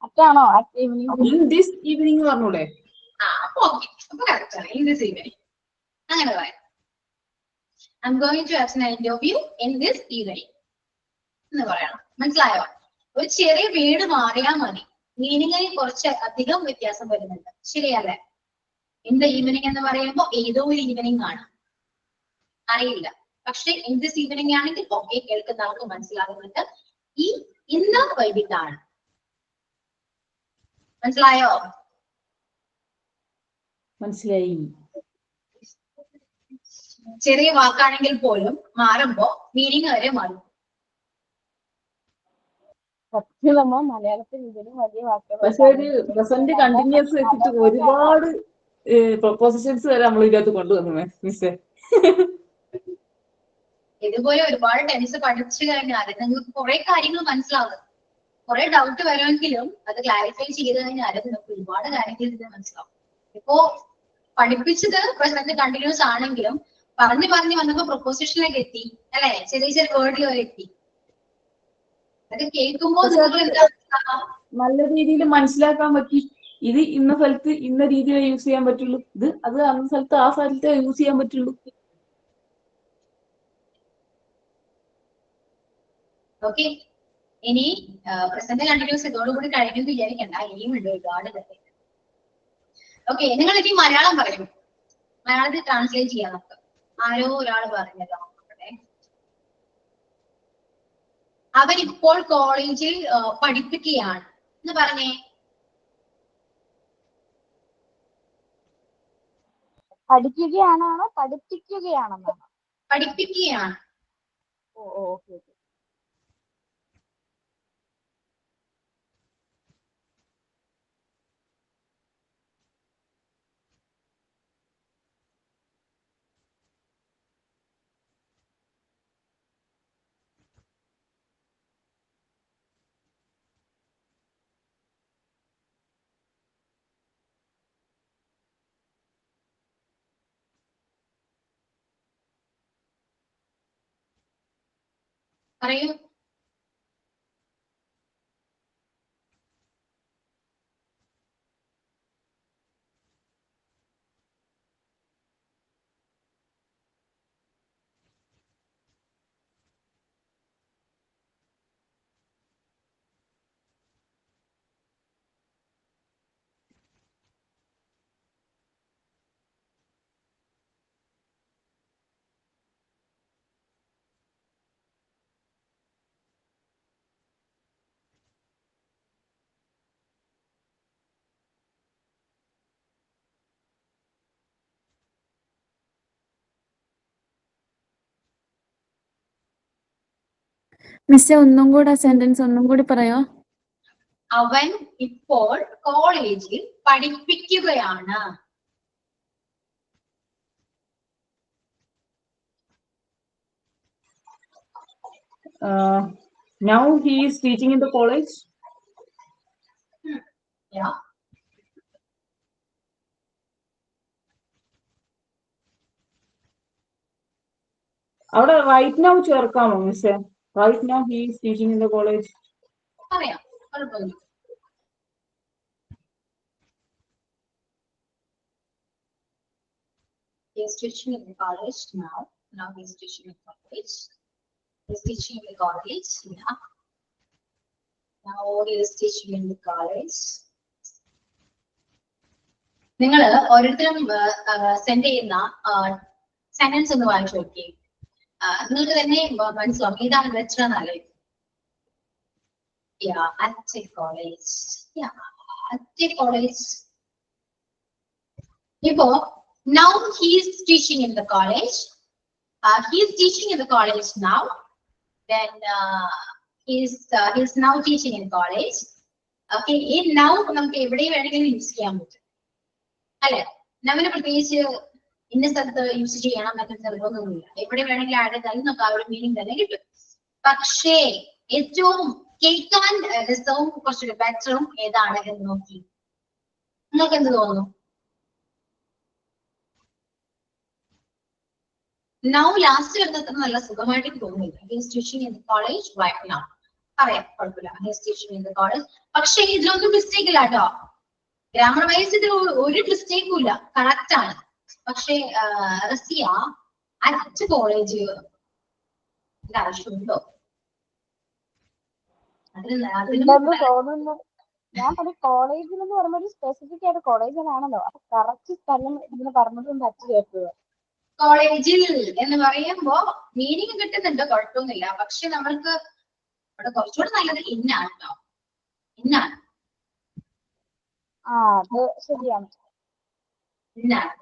[SPEAKER 5] അച്ഛാണോ ഈവനിങ്?
[SPEAKER 4] ഇൻ ദിസ് ഈവനിങ് പറഞ്ഞൂടെ?
[SPEAKER 1] ആ അപ്പൊ ഓക്കെ, അപ്പൊ കറക്റ്റ് ആണ്. ഇൻ ദിസ് ഈവനിങ് അങ്ങനെ പറയാം. I am going to have an interview in this evening എന്ന് പറയണം. മനസ്സിലായോ? ഒരു ചെറിയ വീട് മാറിയാൽ മതി, മീനിങ്ങിന് കുറച്ച് അധികം വ്യത്യാസം വരുന്നുണ്ട്. ശരിയല്ലേ? ഇൻ ദ ഈവനിങ് എന്ന് പറയുമ്പോൾ ഏതോ ഒരു ഈവനിങ് ആണ്, അറിയില്ല. പക്ഷെ ഇൻ ദിസ് ഈവനിങ് ആണെങ്കിൽ ഓക്കെ, കേൾക്കുന്ന ആൾക്ക് മനസ്സിലാകുന്നുണ്ട് ഈ ഇന്ന് വൈകിട്ടാണ്. മനസ്സിലായോ?
[SPEAKER 4] മനസ്സിലായി.
[SPEAKER 1] ചെറിയ വാക്കാണെങ്കിൽ പോലും മാറുമ്പോ മീനിങ് വരെ മാറും.
[SPEAKER 5] സത്യം നമ്മ മലയാളത്തിൽ ഇതിലും വലിയ
[SPEAKER 4] പക്ഷെ ഒരു പ്രസന്റ് കണ്ടിന്യൂസ് വെച്ചിട്ട് ഒരുപാട് പ്രൊപ്പോസിഷൻസ് വരെ നമ്മൾ ഇതിനകത്ത് കൊണ്ടുവന്നു മിസ്സേ.
[SPEAKER 1] ഇതുപോലെ ഒരുപാട് ടെൻസ് പഠിച്ചു കഴിഞ്ഞാൽ നിങ്ങൾക്ക് കുറെ കാര്യങ്ങൾ മനസ്സിലാകും. കുറെ ഡൗട്ട് വരുമെങ്കിലും അത് ക്ലാരിഫൈ ചെയ്ത് കഴിഞ്ഞാൽ നിങ്ങൾക്ക് ഒരുപാട് കാര്യങ്ങൾ ഇത് മനസ്സിലാവും. ഇപ്പോ പഠിപ്പിച്ചത് പ്രസന്റ് കണ്ടിന്യൂസ് ആണെങ്കിലും പറഞ്ഞു വന്നപ്പോ പ്രൊപ്പോസിഷനിലേക്ക് എത്തി അല്ലെ? ചെറിയ ചെറിയ വേർഡിൽ വരെ എത്തി. അതൊക്കെ കേൾക്കുമ്പോൾ നിങ്ങൾ എന്താ
[SPEAKER 4] നല്ല രീതിയിൽ മനസ്സിലാക്കാൻ പറ്റി. ഇത് ഇന്ന സ്ഥലത്ത് ഇന്ന രീതിയിലേ യൂസ് ചെയ്യാൻ പറ്റുള്ളൂ, ഇത് അത് അന്ന സ്ഥലത്ത് ആ സ്ഥലത്തേ യൂസ് ചെയ്യാൻ പറ്റുള്ളൂ.
[SPEAKER 1] ഓക്കെ, ഇനി പ്രസന്റ് കണ്ടിന്യൂസ് ഇതോടുകൂടി കഴിഞ്ഞു വിചാരിക്കണ്ട, ഇനിയും ഉണ്ട് ഒരുപാട്. ഓക്കെ, നിങ്ങൾ ഇനി മലയാളം പറയും. മലയാളത്തിൽ ട്രാൻസ്ലേറ്റ് ചെയ്യാം നമുക്ക്. ആരോ ഒരാൾ പറഞ്ഞല്ലോ, അവൻ ഇപ്പോൾ കോളേജിൽ പഠിപ്പിക്കുകയാണ് എന്ന് പറഞ്ഞേ.
[SPEAKER 5] പഠിക്കുകയാണോ പഠിപ്പിക്കുകയാണെന്നാണോ?
[SPEAKER 1] പഠിപ്പിക്കുകയാണ്.
[SPEAKER 5] ഓക്കെ.
[SPEAKER 1] പറയൂ.
[SPEAKER 8] മിസ്സേ ഒന്നും കൂടെ സെന്റൻസ് ഒന്നും കൂടി പറയോ?
[SPEAKER 1] അവൻ ഇപ്പോൾ കോളേജിൽ പഠിപ്പിക്കുകയാണ്.
[SPEAKER 4] Now he is teaching in the college.
[SPEAKER 1] Yeah.
[SPEAKER 4] അവിടെ right now ചേർക്കാമോ മിസ്സേ? Right now he is teaching in the college.
[SPEAKER 1] പറയാം, കുഴപ്പമൊന്നുമില്ല. He is teaching in the college now. Now he is teaching in college. He is teaching in the college. Yeah. Now he is teaching in the college. നിങ്ങൾ ഓരോരുത്തരും send ചെയ്യുന്ന sentence ഒന്ന് വായിച്ചു നോക്കി. നിങ്ങൾക്ക് തന്നെ മനസ്സിലാവും ഏതാണ് ബെറ്റർ എന്നല്ലേ. Yeah, at a college. Yeah, at a college. Ipo, now he is teaching in the college. He is teaching in the college now. Then he is now teaching in college. Okay, in now നമുക്ക് എവിടെ വേണമെങ്കിലും use ചെയ്യാൻ പറ്റും അല്ലെ. നമ്മന് പ്രത്യേകിച്ച് ഇന്ന സ്ഥലത്ത് use ചെയ്യണം എന്നൊക്കെ നിർബന്ധമൊന്നുമില്ല. എവിടെ വേണമെങ്കിലും ആഡ് ചെയ്താലും നമുക്ക് ആ ഒരു മീനിങ് തന്നെ കിട്ടും. പക്ഷേ ഏറ്റവും കേൾക്കാൻ രസവും കുറച്ചൊരു ബെറ്ററും ഏതാണ് എന്ന് നോക്കി. നിങ്ങൾക്ക് എന്ത് തോന്നുന്നു? നൗ ലാസ്റ്റ് വരുന്നത്ര നല്ല സുഖമായിട്ട് തോന്നുന്നില്ല. He is teaching in the college right now. പറയാം, കുഴപ്പമില്ല. He is teaching in the college. പക്ഷേ ഇതിലൊന്നും മിസ്റ്റേക്ക് ഇല്ല കേട്ടോ. ഗ്രാമർ വൈസ് ഇതിൽ ഒരു മിസ്റ്റേക്കും ഇല്ല, കറക്റ്റ് ആണ്. പക്ഷേ റസിയ അറ്റ് കോളേജ് ആവശ്യമുണ്ടോ?
[SPEAKER 5] ഇല്ലെന്ന് തോന്നുന്നു. ഞാൻ പറഞ്ഞ കോളേജിൽ എന്ന് പറയുമ്പോൾ ഒരു സ്പെസിഫിക് ആയിട്ട് കോളേജിലാണല്ലോ. അപ്പൊ കറക്റ്റ് സ്ഥലം ഇതിന് പറഞ്ഞതും പറ്റി കേൾക്കുക.
[SPEAKER 1] കോളേജിൽ എന്ന് പറയുമ്പോ മീനിങ് കിട്ടുന്നുണ്ട്, കുഴപ്പമൊന്നുമില്ല. പക്ഷെ നമ്മൾക്ക് ഇവിടെ കുറച്ചുകൂടെ നല്ലത് ഇന്നാണ് കേട്ടോ. ഇന്നാണ്.
[SPEAKER 5] അത് ശരിയാണ്.
[SPEAKER 1] ഇന്നാണ്.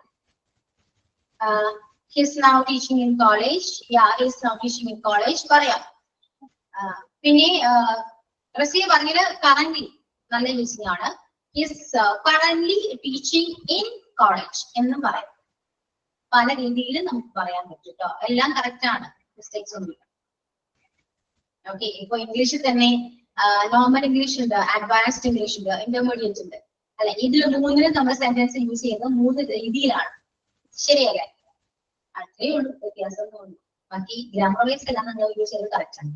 [SPEAKER 1] He's now teaching in college. Yeah, he's now teaching in college. പറയാം. പിന്നെ റസിയ പറഞ്ഞത് കറന്റ് നല്ല യൂസിംഗ് ആണ്. He's currently teaching in college എന്നും പറയാം. പല രീതിയിൽ നമുക്ക് പറയാൻ പറ്റും കേട്ടോ. എല്ലാം കറക്റ്റ് ആണ്, മിസ്റ്റേക്സ് ഒന്നുമില്ല. ഓക്കെ, ഇപ്പൊ ഇംഗ്ലീഷിൽ തന്നെ നോർമൽ ഇംഗ്ലീഷ് ഉണ്ട്, അഡ്വാൻസ്ഡ് ഇംഗ്ലീഷ് ഉണ്ട്, ഇന്റർമീഡിയറ്റ് ഉണ്ട് അല്ലെ. ഇതിൽ മൂന്നിലും നമ്മൾ സെന്റൻസ് യൂസ് ചെയ്യുന്നത് മൂന്ന് രീതിയിലാണ്. ശരിയല്ലേ? അത്രേ ഉള്ളൂ, വ്യത്യാസമൊന്നും. ബാക്കി ഗ്രാമർ വൈസ് എല്ലാം നമ്മൾ യൂസ് ചെയ്ത് കറക്റ്റ് ആണ്.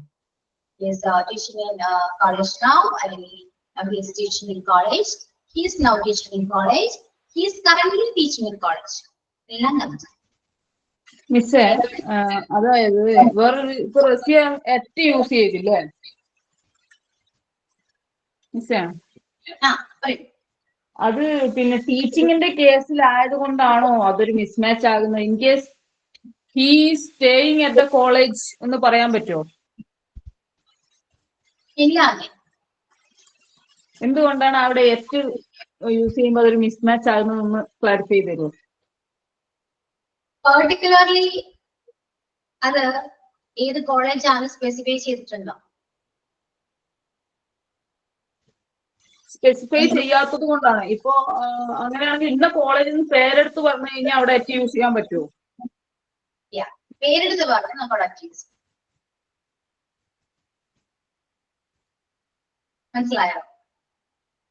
[SPEAKER 1] He is teaching in college now. He is teaching in college. He is now teaching in college. He is currently teaching in college. എല്ലാം കറക്റ്റ്.
[SPEAKER 4] മിസ്സേ അതായത് വേറൊരു ഇപ്പൊ റസിയ എറ്റ് യൂസ് ചെയ്തില്ലേ മിസ്സേ? അത് പിന്നെ ടീച്ചിങ്ങിന്റെ കേസിലായത് കൊണ്ടാണോ അതൊരു മിസ്മാച്ച് ആകുന്നത്? In case he staying at the college എന്ന് പറയാൻ പറ്റുമോ?
[SPEAKER 1] ഇല്ല.
[SPEAKER 4] എന്തുകൊണ്ടാണ് അവിടെ എറ്റ് യൂസ് ചെയ്യുമ്പോൾ അതൊരു മിസ്മാച്ച് ആകുന്നതെന്ന് ക്ലാരിഫൈ ചെയ്ത് തരുമോ?
[SPEAKER 1] പെർട്ടിക്കുലർലി അത് ഏത് കോളേജാണ് സ്പെസിഫൈ ചെയ്തിട്ടുണ്ടോ?
[SPEAKER 4] സ്പെസിഫൈ ചെയ്യാത്തത് കൊണ്ടാണ്. ഇപ്പൊ അങ്ങനെയാണെങ്കിൽ ഇന്ന കോളേജിൽ നിന്ന് പേരെടുത്ത് പറഞ്ഞു കഴിഞ്ഞാൽ അവിടെ എറ്റ് യൂസ് ചെയ്യാൻ പറ്റുമോ?
[SPEAKER 1] പേരെടുത്ത് പറഞ്ഞു നമ്മൾ യൂസ്. മനസ്സിലായോ?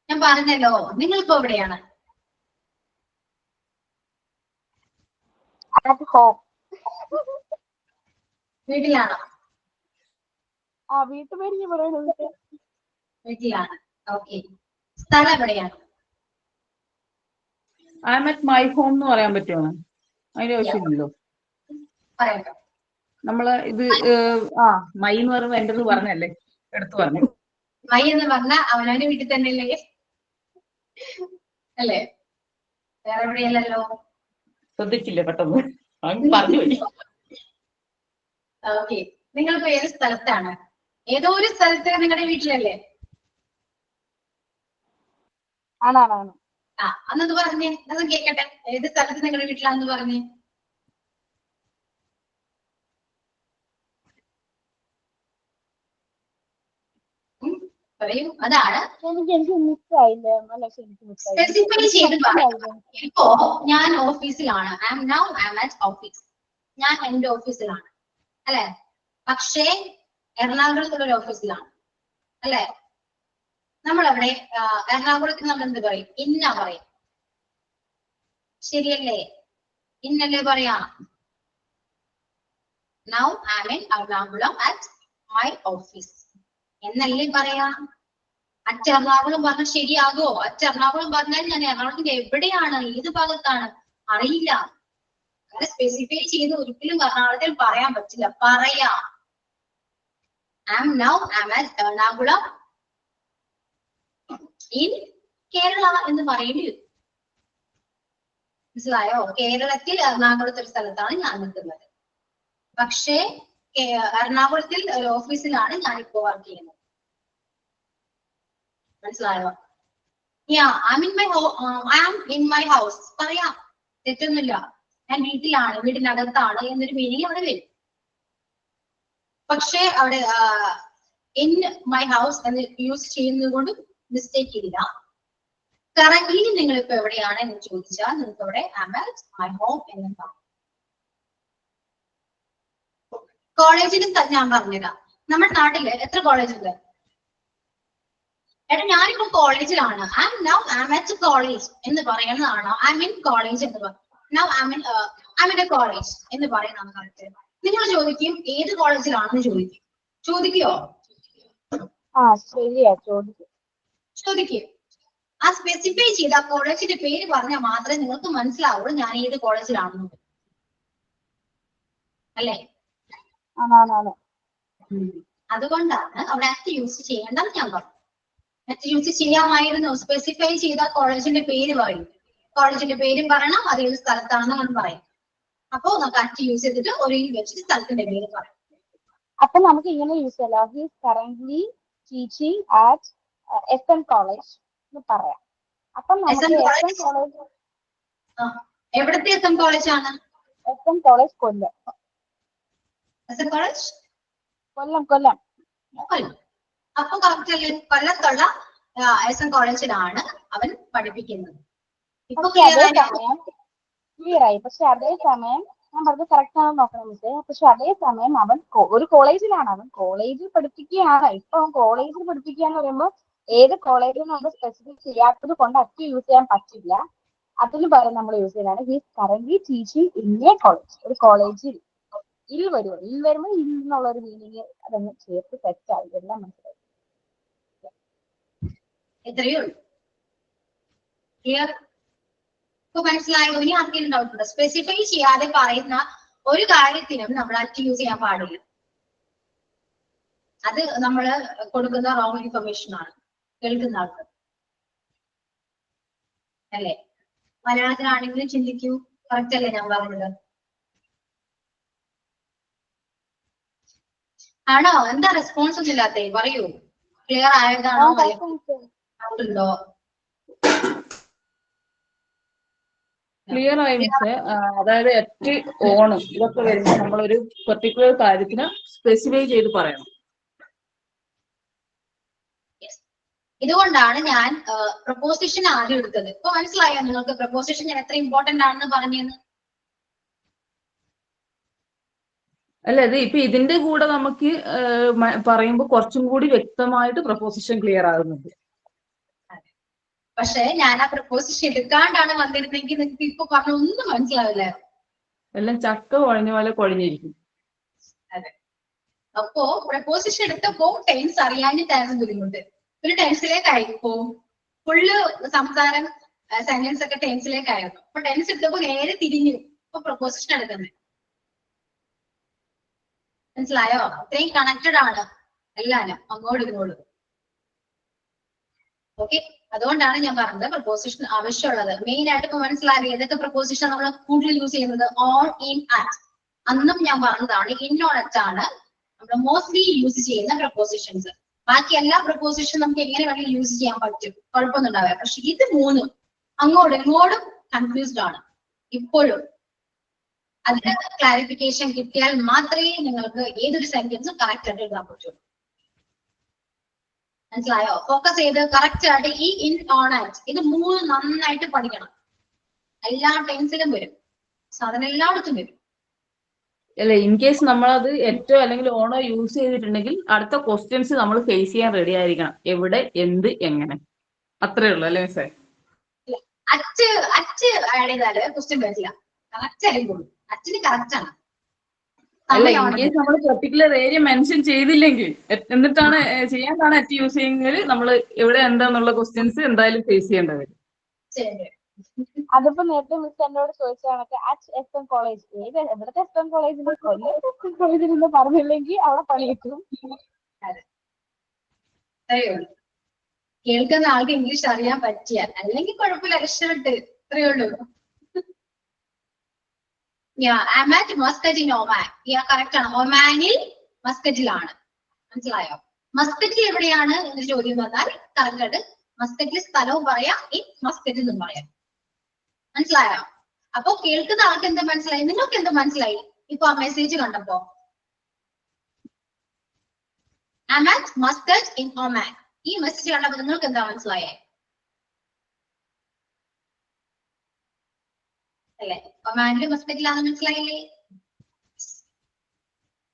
[SPEAKER 1] ഞാൻ പറഞ്ഞല്ലോ, നിങ്ങളിപ്പോ എവിടെയാണ്? വീട്ടിലാണോ?
[SPEAKER 5] വീട്ടുപേര് പറയുന്നത്
[SPEAKER 1] വീട്ടിലാണ്. ഓക്കെ, സ്ഥലം എവിടെയാണ്?
[SPEAKER 4] I M at my home എന്ന് പറയാൻ പറ്റുമോ? അതിന്റെ ആവശ്യമില്ലല്ലോ.
[SPEAKER 1] പറയാം.
[SPEAKER 4] നമ്മള് ഇത് മൈ എന്ന് പറയുമ്പോ എന്റെ പറഞ്ഞല്ലേ, എടുത്തു പറഞ്ഞു.
[SPEAKER 1] മൈ എന്ന് പറഞ്ഞ അവനവന്റെ വീട്ടിൽ തന്നെ അല്ലേ? അല്ലേ? വേറെ എവിടെയല്ലോ.
[SPEAKER 4] ശ്രദ്ധിച്ചില്ലേ പെട്ടെന്ന് പറഞ്ഞു.
[SPEAKER 1] ഓക്കെ, നിങ്ങളിപ്പോ ഏത് സ്ഥലത്താണ്? ഏതോ ഒരു സ്ഥലത്ത് നിങ്ങളുടെ വീട്ടിലല്ലേ?
[SPEAKER 5] ആണാണ്.
[SPEAKER 1] അന്നത് പറഞ്ഞേ, അത് കേക്കട്ടെ. ഏത് സ്ഥലത്ത് നിങ്ങളുടെ വീട്ടിലാന്ന് പറഞ്ഞേ? പറയൂ. അതാണ്
[SPEAKER 5] എനിക്ക് മിസ്സായില്ല. അല്ല എനിക്ക് മിസ്സായി.
[SPEAKER 1] സ്പെസിഫൈ ചെയ്ത് പറയും. ഇപ്പോ ഞാൻ ഓഫീസിലാണ്, ഐ ആം അറ്റ് ഓഫീസ്, ഞാൻ എന്റെ ഓഫീസിലാണ് അല്ലെ. പക്ഷേ എറണാകുളത്തുള്ള ഒരു ഓഫീസിലാണ് അല്ലെ. നമ്മളവിടെ എറണാകുളത്ത് നമ്മൾ എന്ത് പറയും? ഇന്ന പറയും, ശരിയല്ലേ? ഇന്നല്ലേ പറയാ. Now I am in Ernakulam at my office എന്നല്ലേ പറയാ. അറ്റ് എറണാകുളം പറഞ്ഞാൽ ശരിയാകോ? അറ്റ് എറണാകുളം പറഞ്ഞാൽ ഞാൻ എറണാകുളത്തിന്റെ എവിടെയാണ്, ഏത് ഭാഗത്താണ് അറിയില്ല. അങ്ങനെ സ്പെസിഫൈ ചെയ്ത് ഒരിക്കലും എറണാകുളത്തിൽ പറയാൻ പറ്റില്ല. പറയാം I am at Ernakulam in Kerala എന്ന് പറയേണ്ടി വരും. മനസ്സിലായോ? കേരളത്തിൽ എറണാകുളത്തെ ഒരു സ്ഥലത്താണ് ഞാൻ നിൽക്കുന്നത്. പക്ഷേ എറണാകുളത്തിൽ ഒരു ഓഫീസിലാണ് ഞാനിപ്പോ വർക്ക് ചെയ്യുന്നത്. മനസ്സിലായോ? I am in my house പറയാം, തെറ്റൊന്നുമില്ല. ഞാൻ വീട്ടിലാണ്, വീടിനകത്താണ് എന്നൊരു മീനിങ് അവിടെ വരും. പക്ഷേ അവിടെ ഇൻ മൈ ഹൗസ് എന്ന് യൂസ് ചെയ്യുന്നത് കൊണ്ട് മിസ്റ്റേക്ക് ഇല്ല. കറന്റ്ലി നിങ്ങൾ ഇപ്പൊ എവിടെയാണ് എന്ന് ചോദിച്ചാൽ നിങ്ങൾക്ക് ഇവിടെ I am at my home എന്ന് പറയും. കോളേജിലും ഞാൻ പറഞ്ഞുതരാം. നമ്മുടെ നാട്ടില് എത്ര കോളേജ് ഉണ്ട്? എടാ ഞാനിപ്പോ കോളേജിലാണ്, ഐ ആം അറ്റ് കോളേജ് എന്ന് പറയുന്നതാണോ ഐ മീൻ കോളേജ് എന്ന് പറയും? ഐ മീൻ എ കോളേജ് എന്ന് പറയുന്നതാണ് കറക്റ്റ്. നിങ്ങൾ ചോദിക്കും ഏത് കോളേജിലാണെന്ന് ചോദിക്കോ?
[SPEAKER 5] ശരിയാ,
[SPEAKER 1] ചോദിക്കും. ആ സ്പെസിഫൈ ചെയ്ത് ആ കോളേജിന്റെ പേര് പറഞ്ഞാൽ മാത്രമേ നിങ്ങൾക്ക് മനസ്സിലാവുള്ളൂ ഞാൻ ഏത് കോളേജിലാണെന്ന്, അല്ലേ? അതുകൊണ്ടാണ് അവിടെ അറ്റ് യൂസ് ചെയ്യേണ്ടെന്ന് ഞാൻ പറഞ്ഞു. അറ്റ് യൂസ് ചെയ്യാമായിരുന്നു. സ്പെസിഫൈ ചെയ്ത കോളേജിന്റെ പേര് പറയും, കോളേജിന്റെ പേരും പറയണം, അത് ഏത് സ്ഥലത്താണെന്ന് നമ്മൾ പറയും. അപ്പോ നമുക്ക് അറ്റ് യൂസ് ചെയ്തിട്ട് ഒരു വെച്ചിട്ട് സ്ഥലത്തിന്റെ പേര് പറയും.
[SPEAKER 5] അപ്പൊ നമുക്ക് ഇങ്ങനെ യൂസ് ചെയ്യാം. He is currently teaching at SM college എന്ന് പറയാം. അപ്പൊ നമുക്ക് SM കോളേജ്
[SPEAKER 1] എവിടത്തെ SM കോളേജാണ്?
[SPEAKER 5] SM കോളേജ് കൊല്ലം.
[SPEAKER 1] SM കോളേജ്
[SPEAKER 5] കൊല്ലം.
[SPEAKER 1] അപ്പൊ കറക്റ്റ് അല്ലേ? കൊല്ലത്തുള്ള SM കോളേജിലാണ് അവൻ പഠിപ്പിക്കുന്നത്. ഇപ്പൊ
[SPEAKER 5] ക്ലിയർ ആയി. പക്ഷെ അതേ സമയം ഞാൻ പറഞ്ഞത് കറക്റ്റ് ആണെന്ന് നോക്കണം മിസ്സേ. പക്ഷെ അതേ സമയം അവൻ ഒരു കോളേജിലാണ്, അവൻ കോളേജിൽ പഠിപ്പിക്കുകയാണ്. ഇപ്പൊ അവൻ കോളേജിൽ പഠിപ്പിക്കുക എന്ന് പറയുമ്പോൾ ഏത് കോളേജിൽ നമ്മൾ സ്പെസിഫൈ ചെയ്യാത്തത് കൊണ്ട് അറ്റ് യൂസ് ചെയ്യാൻ പറ്റില്ല. അതിന് പകരം നമ്മൾ യൂസ് ചെയ്യുന്നതാണ് he's currently teaching in A college. ഒരു കോളേജിൽ വരുമ്പോൾ എന്നുള്ള ഒരു മീനിങ് അതങ്ങ് ചേർത്ത് തെറ്റായി. എല്ലാം മനസ്സിലായി.
[SPEAKER 1] എത്രയോ ക്ലിയർ? ഇപ്പൊ മനസ്സിലായോ? ഇനി ആർക്കെങ്കിലും ഡൗട്ട് ഉണ്ടോ? സ്പെസിഫൈ ചെയ്യാതെ പറയുന്ന ഒരു കാര്യത്തിനും നമ്മൾ അറ്റ് യൂസ് ചെയ്യാൻ പാടില്ല. അത് നമ്മൾ കൊടുക്കുന്ന റോങ് ഇൻഫർമേഷൻ ആണ് കേൾക്കുന്ന ആൾക്ക്, അല്ലേ? മലയാളത്തിലാണെങ്കിലും ചിന്തിക്കൂ. കറക്റ്റ് അല്ലേ ഞാൻ പറഞ്ഞത്? ആണോ? എന്താ റെസ്പോൺസ് ഒന്നും ഇല്ലാത്തേ? പറയൂ. ക്ലിയർ ആയതാണോ? ഡൗട്ട് ഉണ്ടോ?
[SPEAKER 4] ക്ലിയർ ആയി മിസ്സേ. അതായത് അറ്റ് ഓൺ ഇതൊക്കെ വരുമ്പോൾ നമ്മളൊരു പെർട്ടിക്കുലർ കാര്യത്തിന് സ്പെസിഫൈ ചെയ്ത് പറയണം.
[SPEAKER 1] ഇതുകൊണ്ടാണ് ഞാൻ പ്രപ്പോസിഷൻ ആദ്യം എടുത്തത്. ഇപ്പൊ മനസ്സിലായോ നിങ്ങൾക്ക് പ്രപ്പോസിഷൻ ഞാൻ എത്ര ഇമ്പോർട്ടന്റ് ആണെന്ന് പറഞ്ഞെന്ന്?
[SPEAKER 4] അല്ല, ഇത് ഇപ്പൊ ഇതിന്റെ കൂടെ നമുക്ക് പറയുമ്പോൾ കുറച്ചും കൂടി വ്യക്തമായിട്ട് പ്രപ്പോസിഷൻ ക്ലിയർ ആകുന്നുണ്ട്.
[SPEAKER 1] പക്ഷെ ഞാൻ ആ പ്രപ്പോസിഷൻ എടുക്കാണ്ടാണ് വന്നിരുന്നെങ്കിൽ നിങ്ങൾക്ക് ഇപ്പൊ പറഞ്ഞ ഒന്നും മനസ്സിലാവില്ല.
[SPEAKER 4] എല്ലാം ചക്ക കുഴഞ്ഞ പോലെ കുഴഞ്ഞിരിക്കും.
[SPEAKER 1] അതെ. അപ്പോ പ്രപ്പോസിഷൻ എടുത്തപ്പോ ടെൻസ് അറിയാനിട്ടായിരുന്നു ബുദ്ധിമുട്ട്. ഒരു ടെൻസിലേക്കായി പോവും. ഫുള്ള് സംസാരം സെന്റൻസ് ഒക്കെ ടെൻസിലേക്കായിരുന്നു. അപ്പൊ ടെൻസ് എടുത്തപ്പോ നേരെ തിരിഞ്ഞു. ഇപ്പൊ പ്രപ്പോസിഷൻ എടുക്കുന്നത് മനസ്സിലായോ? അത്രയും കണക്റ്റഡ് ആണ് എല്ലാരും അങ്ങോട്ടും ഇങ്ങോട്ടും. ഓക്കെ, അതുകൊണ്ടാണ് ഞാൻ പറഞ്ഞത് പ്രപ്പോസിഷൻ ആവശ്യമുള്ളത്. മെയിൻ ആയിട്ട് ഇപ്പൊ മനസ്സിലായി ഏതൊക്കെ പ്രപ്പോസിഷൻ നമ്മൾ കൂടുതൽ യൂസ് ചെയ്യുന്നത്? On, in, at. അന്നും ഞാൻ പറഞ്ഞതാണ് ഇൻ, ഓൺ, അറ്റ് ആണ് നമ്മൾ മോസ്റ്റ്ലി യൂസ് ചെയ്യുന്ന പ്രപ്പോസിഷൻസ്. ബാക്കി എല്ലാ പ്രപ്പോസിഷനും നമുക്ക് എങ്ങനെ വേണമെങ്കിൽ യൂസ് ചെയ്യാൻ പറ്റും, കുഴപ്പമൊന്നും ഉണ്ടാവില്ല. പക്ഷെ ഇത് മൂന്നും അങ്ങോട്ടും ഇങ്ങോട്ടും കൺഫ്യൂസ്ഡ് ആണ് ഇപ്പോഴും. അതിന് ക്ലാരിഫിക്കേഷൻ കിട്ടിയാൽ മാത്രമേ നിങ്ങൾക്ക് ഏതൊരു സെന്റൻസും കറക്റ്റ് ആയിട്ട് എഴുതാൻ പറ്റുള്ളൂ. മനസ്സിലായോ? ഫോക്കസ് ചെയ്ത് കറക്റ്റ് ആയിട്ട് ഈ ഇൻ ഓൺ ആറ്റ് ഇത് 3 നന്നായിട്ട് പഠിക്കണം. എല്ലാ ടെൻസിലും വരും, സാധനം എല്ലായിടത്തും വരും.
[SPEAKER 4] അല്ലെ, ഇൻ കേസ് നമ്മളത് ഏറ്റവും അല്ലെങ്കിൽ ഓണോ യൂസ് ചെയ്തിട്ടുണ്ടെങ്കിൽ അടുത്ത ക്വസ്റ്റ്യൻസ് നമ്മൾ ഫേസ് ചെയ്യാൻ റെഡി ആയിരിക്കണം. എവിടെ, എന്ത്, എങ്ങനെ, അത്രേ ഉള്ളൂ അല്ലേ മിസ്സേ?
[SPEAKER 1] അച്ച് ആഡ് ചെയ്താല് ക്വസ്റ്റ്യൻ വരില്ല. കറക്റ്റ് ആയിരിക്കും, അച്ചിന് കറക്റ്റ് ആണ്.
[SPEAKER 4] അല്ല, ഇൻ കേസ് നമ്മൾ പെർട്ടിക്കുലർ ഏരിയ മെൻഷൻ ചെയ്തില്ലെങ്കിൽ എന്നിട്ടാണ് ചെയ്യാനാണ് അറ്റ് യൂസ് ചെയ്യുന്നത്, നമ്മൾ എവിടെ എന്താന്നുള്ള ക്വസ്റ്റ്യൻസ് എന്തായാലും ഫേസ് ചെയ്യേണ്ടി വരും.
[SPEAKER 1] ശരി.
[SPEAKER 5] അതിപ്പോ നേരത്തെ മിസ് എന്നോട് ചോദിച്ച കണക്ക് അറ്റ് എസ് എം കോളേജ്, എവിടത്തെ എസ് എം കോളേജിൽ കൊല്ലത്തെ എസ് എം കോളേജിൽ നിന്ന് പറഞ്ഞില്ലെങ്കിൽ അവിടെ പണി കിട്ടും.
[SPEAKER 1] കേൾക്കുന്ന ആൾക്ക് ഇംഗ്ലീഷ് അറിയാൻ പറ്റിയാൽ, അല്ലെങ്കിൽ കുഴപ്പമില്ല, രക്ഷപ്പെട്ട്. ഇത്രയേ ഉള്ളൂ. Muscat in Oman. കറക്റ്റ് ആണ്. ഒമാനിൽ മസ്കറ്റിലാണ്. മനസ്സിലായോ? മസ്കറ്റിൽ എവിടെയാണ് എന്ന് ചോദ്യം വന്നാൽ കറക്റ്റ് ആയിട്ട് മസ്കറ്റിൽ സ്ഥലവും പറയാം, ഈ മസ്കറ്റിൽ നിന്നും പറയാം. മനസ്സിലായോ? അപ്പൊ കേൾക്കുന്ന ആൾക്ക് എന്താ മനസ്സിലായി? നിങ്ങൾക്ക് എന്താ മനസ്സിലായി ഇപ്പൊ ആ മെസ്സേജ് കണ്ടപ്പോ? മസ്കറ്റ് ഇൻ ഒമാൻ, ഈ മെസ്സേജ് കണ്ടപ്പോ നിങ്ങൾക്ക് എന്താ മനസ്സിലായേ? അല്ലെ, ഒമാനില് മസ്കറ്റിലാന്ന് മനസ്സിലായില്ലേ?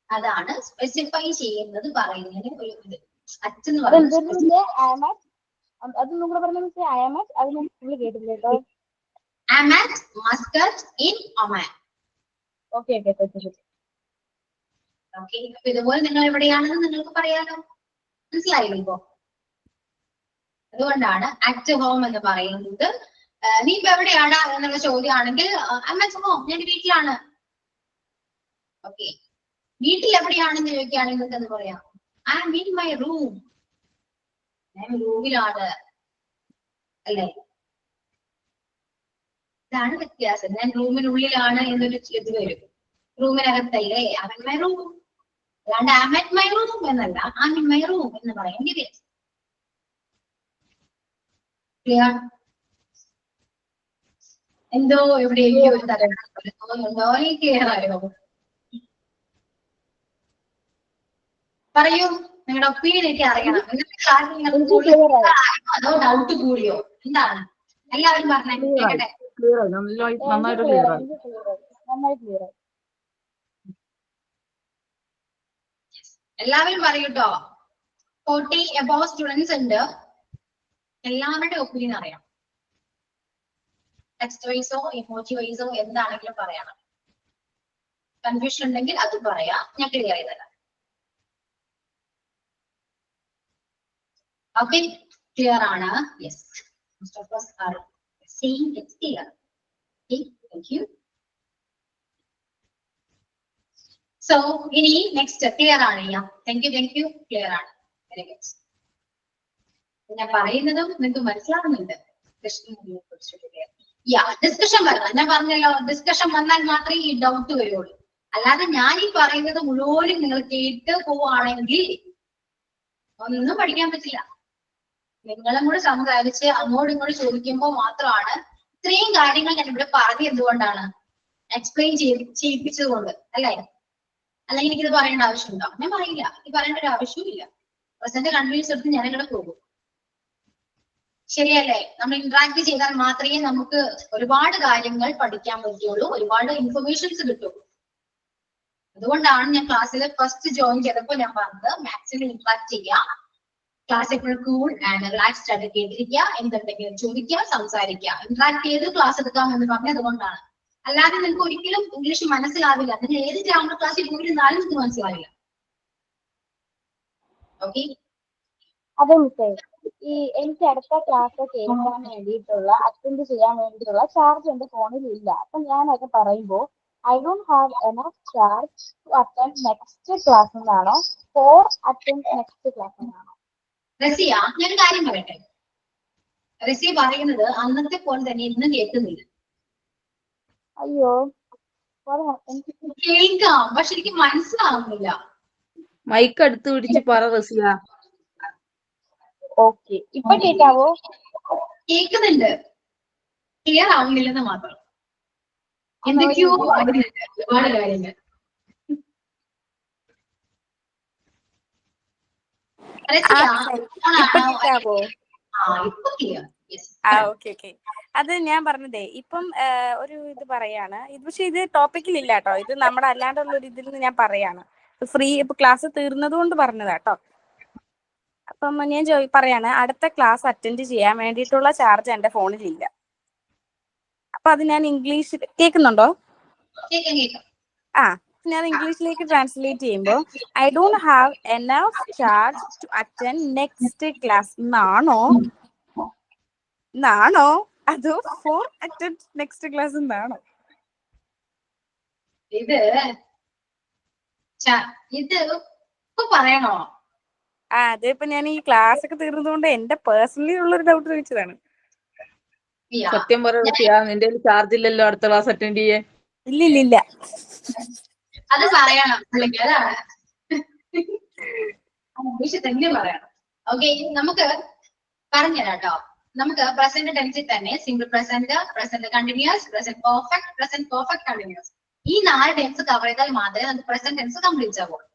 [SPEAKER 1] അതാണ് സ്പെസിഫൈ ചെയ്യുന്നത്, പറയുന്നതിന് ഒരു ഇത്. അച്ഛന്ന് പറയുന്നത്
[SPEAKER 5] അതൊന്നും കൂടെ പറഞ്ഞ മിസ്സേ, അയാമറ്റ് അത് ഞാൻ ഫുള്ള് കേട്ടില്ല കേട്ടോ.
[SPEAKER 1] Muscat in Oman.
[SPEAKER 5] Okay.
[SPEAKER 1] Okay, അപ്പൊ ഇതുപോലെ നിങ്ങൾ എവിടെയാണെന്ന് നിങ്ങൾക്ക് പറയാലോ. മനസ്സിലായില്ലേ ഇപ്പോ? അതുകൊണ്ടാണ് അറ്റ് ഹോം എന്ന് പറയുന്നത്. നീ ഇപ്പൊ എവിടെയാടാ എന്നുള്ള ചോദ്യമാണെങ്കിൽ ഹോം, ഞാൻ വീട്ടിലാണ്. ഓക്കെ, വീട്ടിൽ എവിടെയാണെന്ന് ചോദിക്കുകയാണെങ്കിൽ നിങ്ങൾക്ക് എന്ന് പറയാം, I am in my room. ഞാൻ റൂമിലാണ്, അല്ലേ? ഇതാണ് വ്യത്യാസം. ഞാൻ റൂമിനുള്ളിലാണ് എന്നൊരു ഇത് വരും, റൂമിനകത്തല്ലേ, I am in my room. അല്ലാണ്ട് I am at my room എന്നല്ല, I am in my room എന്ന് പറയേണ്ടി വരും. ക്ലിയർ? എന്തോ എവിടെയെങ്കിലും ഒരു തരം തോന്നുന്നുണ്ടോ? ഈ ക്ലിയർ ആയോ? പറയൂ, നിങ്ങളുടെ ഒപ്പീനിയൻ എനിക്ക് അറിയണം. അതോ ഡൗട്ട് കൂടിയോ? എന്താണ് എല്ലാവരും പറഞ്ഞേ, കേട്ടെ.
[SPEAKER 4] നന്നായിട്ട് ക്ലിയർ ആയി.
[SPEAKER 1] എല്ലാവരും പറയൂട്ടോ. 40 above സ്റ്റുഡൻസ് ഉണ്ട്. എല്ലാവരുടെ ഒപ്പീനിയൻ അറിയാം. ടെക്സ്റ്റ് വൈസോ ഇമോജി വൈസോ എന്താണെങ്കിലും പറയണം. കൺഫ്യൂഷൻ ഉണ്ടെങ്കിൽ അത് പറയാം, ഞാൻ ക്ലിയർ ചെയ്തരാം. ഓക്കെ, ക്ലിയർ ആണ്? Yes, most of us are saying it's clear. Okay, thank you. So ഇനി നെക്സ്റ്റ് ക്ലിയർ ആണ്? താങ്ക് യു, ക്ലിയർ ആണ്. Very good. ഞാൻ പറയുന്നതും നിങ്ങൾക്ക് മനസ്സിലാവുന്നുണ്ട്. ഡിസ്കഷൻ വരണം. ഞാൻ പറഞ്ഞല്ലോ, ഡിസ്കഷൻ വന്നാൽ മാത്രമേ ഈ ഡൗട്ട് വരുള്ളൂ. അല്ലാതെ ഞാൻ ഈ പറയുന്നത് മുഴുവനും നിങ്ങൾ കേട്ട് പോവുകയാണെങ്കിൽ ഒന്നും പഠിക്കാൻ പറ്റില്ല. നിങ്ങളും കൂടെ സംസാരിച്ച് അങ്ങോട്ടും ഇങ്ങോട്ട് ചോദിക്കുമ്പോൾ മാത്രമാണ് ഇത്രയും കാര്യങ്ങൾ ഞാൻ ഇവിടെ പറഞ്ഞത്. എന്തുകൊണ്ടാണ്? എക്സ്പ്ലെയിൻ ചെയ്യിപ്പിച്ചത് കൊണ്ട് അല്ലേ? അല്ലെങ്കിൽ എനിക്കിത് പറയേണ്ട ആവശ്യമുണ്ടോ? ഞാൻ പറയില്ല, ഇത് പറയേണ്ട ഒരു ആവശ്യവും ഇല്ല. പ്രസന്റ് കണ്ടിന്യൂസ് എടുത്ത് ഞാൻ ഇവിടെ പോകും. ശരിയല്ലേ? നമ്മൾ ഇന്ററാക്ട് ചെയ്താൽ മാത്രമേ നമുക്ക് ഒരുപാട് കാര്യങ്ങൾ പഠിക്കാൻ പറ്റുള്ളൂ, ഒരുപാട് ഇൻഫർമേഷൻസ് കിട്ടും. അതുകൊണ്ടാണ് ഞാൻ ക്ലാസ്സിൽ ഫസ്റ്റ് ജോയിൻ ചെയ്തപ്പോൾ ഞാൻ പറഞ്ഞത് മാക്സിമം ഇന്ററാക്ട് ചെയ്യാം, ക്ലാസ് എപ്പോഴും കൂൾ ആൻഡ് റിലാക്സ്ഡ് ആയിട്ട് കേട്ടിരിക്കുക, എന്തുണ്ടെങ്കിലും ചോദിക്കുക, സംസാരിക്കുക, ഇന്ററാക്ട് ചെയ്ത് ക്ലാസ് എടുക്കാം എന്ന് പറഞ്ഞത് അതുകൊണ്ടാണ്. അല്ലാതെ നിങ്ങൾക്ക് ഒരിക്കലും ഇംഗ്ലീഷ് മനസ്സിലാവില്ല. നിങ്ങൾ ഏത് ഗ്രാമർ ക്ലാസ്സിൽ പോയിരുന്നാലും നിങ്ങൾക്ക് മനസ്സിലാവില്ല. ഓക്കെ,
[SPEAKER 5] അതെ മിസ്സേ, ഈ എനിക്ക് അടുത്ത ക്ലാസ് കേൾക്കാൻ വേണ്ടിയിട്ടുള്ള അറ്റൻഡ് ചെയ്യാൻ വേണ്ടിയിട്ടുള്ള ചാർജ് എന്റെ ഫോണിൽ ഇല്ല. അപ്പൊ ഞാനത് പറയുമ്പോൾ I don't have enough charge to attend next class എന്നാണോ, ഫോർ അറ്റൻഡ് നെക്സ്റ്റ് ക്ലാസ് എന്നാണോ?
[SPEAKER 1] റസിയ, ഞാൻ കാര്യം പറയട്ടെ. റസിയ പറയുന്നത് അന്നത്തെ പോലെ തന്നെ ഇന്നും കേൾക്കുന്നില്ല.
[SPEAKER 5] അയ്യോ,
[SPEAKER 1] കേൾക്കാം, പക്ഷെ എനിക്ക് മനസ്സിലാവുന്നില്ല.
[SPEAKER 4] മൈക്ക് അടുത്ത് പിടിച്ച് പറ റസിയ.
[SPEAKER 5] ഓക്കെ, ഇപ്പൊ കേൾക്കാവോ?
[SPEAKER 1] കേൾക്കുന്നുണ്ട്, ക്ലിയർ ആവുന്നില്ലെന്ന് മാത്രം. എന്തൊക്കെയോ ഒരുപാട് കാര്യങ്ങൾ.
[SPEAKER 9] ഇപ്പൊ കേൾക്കാവോ?
[SPEAKER 1] Yes.
[SPEAKER 9] ഓക്കെ. അത് ഞാൻ പറഞ്ഞതേ ഇപ്പം ഒരു ഇത് പറയാണ്. ഇത് പക്ഷെ ഇത് ടോപ്പിക്കിലില്ല കേട്ടോ. ഇത് നമ്മുടെ അല്ലാണ്ടുള്ള ഒരു ഇതിൽ നിന്ന് ഞാൻ പറയാണ്. ഫ്രീ ഇപ്പൊ ക്ലാസ് തീർന്നത് കൊണ്ട് പറഞ്ഞതാ കേട്ടോ. അപ്പം ഞാൻ പറയാണ്, അടുത്ത ക്ലാസ് അറ്റൻഡ് ചെയ്യാൻ വേണ്ടിയിട്ടുള്ള ചാർജ് എന്റെ ഫോണിൽ ഇല്ല. അപ്പൊ അത് ഞാൻ ഇംഗ്ലീഷിൽ കേൾക്കുന്നുണ്ടോ? ഞാൻ ഇംഗ്ലീഷിലേക്ക് ട്രാൻസ്ലേറ്റ് ചെയ്യുമ്പോൾ I don't have enough charge to attend next class എന്നാണോ അതോ ഫോർ അറ്റൻഡ് നെക്സ്റ്റ് ക്ലാസ് എന്നാണോ?
[SPEAKER 1] ഇത് ഇപ്പൊ പറയണോ?
[SPEAKER 9] അതിപ്പോ ഞാൻ ഈ ക്ലാസ് ഒക്കെ തീർന്നതുകൊണ്ട് എന്റെ പേഴ്സണലി ഉള്ളൊരു ഡൗട്ട് ചോദിച്ചതാണ്.
[SPEAKER 4] സത്യം പറയാ, നിന്റെ ചാർജ് ഇല്ലല്ലോ അടുത്ത ക്ലാസ് അറ്റൻഡ് ചെയ്യാൻ.
[SPEAKER 9] ഇല്ല.
[SPEAKER 1] അത് പറയണം അല്ലെങ്കിൽ അതാണ് തന്നെ പറയണം. ഓക്കെ, നമുക്ക് പറഞ്ഞുതരാം കേട്ടോ. നമുക്ക് പ്രസന്റ് ടെൻസിൽ തന്നെ single present, present continuous, present perfect continuous, ഈ 4 ടെൻസ് കവർ ചെയ്താൽ മാത്രമേ നമുക്ക് പ്രസന്റ് ടെൻസ് കംപ്ലീറ്റ് ആവുള്ളൂ.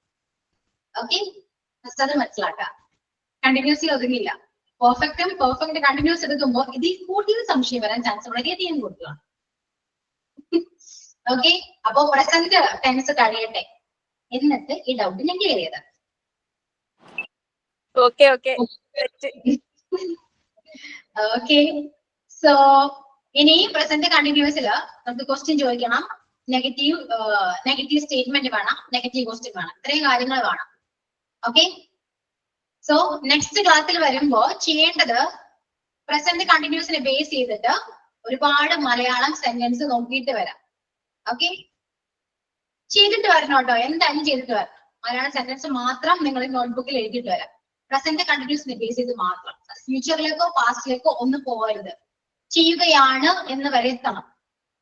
[SPEAKER 1] ഓക്കെ, അത് മനസ്സിലാക്കാം. കണ്ടിന്യൂസിൽ ഒതുങ്ങില്ല. പെർഫെക്റ്റ് കണ്ടിന്യൂസ് എടുക്കുമ്പോൾ ഇതിൽ കൂടുതൽ സംശയം വരാൻ ചാൻസ് വളരെയധികം കൂടുതലാണ്. ഓക്കെ, അപ്പൊ പ്രസന്റ് ടെൻസ് കഴിയട്ടെ, എന്നിട്ട് ഈ ഡൗട്ട് ഞാൻ ക്ലിയർ ചെയ്ത. ഓക്കെ, സോ ഇനി പ്രസന്റ് കണ്ടിന്യൂസിൽ നമുക്ക് ക്വസ്റ്റ്യൻ ചോദിക്കണം. നെഗറ്റീവ് സ്റ്റേറ്റ്മെന്റ് വേണം, നെഗറ്റീവ് ക്വസ്റ്റ്യൻ വേണം, ഇത്രയും കാര്യങ്ങൾ വേണം. ഓക്കെ, സോ നെക്സ്റ്റ് ക്ലാസ്സിൽ വരുമ്പോ ചെയ്യേണ്ടത് പ്രസന്റ് കണ്ടിന്യൂസിനെ ബേസ് ചെയ്തിട്ട് ഒരുപാട് മലയാളം സെന്റൻസ് നോക്കിയിട്ട് വരാം. ഓക്കെ, ചെയ്തിട്ട് വരണം കേട്ടോ, എന്തായാലും ചെയ്തിട്ട് വരണം. മലയാളം സെന്റൻസ് മാത്രം നിങ്ങൾ നോട്ട്ബുക്കിൽ എഴുതിയിട്ട് വരാം. പ്രസന്റ് കണ്ടിന്യൂസിനെ ബേസ് ചെയ്ത് മാത്രം, ഫ്യൂച്ചറിലേക്കോ പാസ്റ്റിലേക്കോ ഒന്നും പോകരുത്. ചെയ്യുകയാണ് എന്ന് വരെ എത്തണം,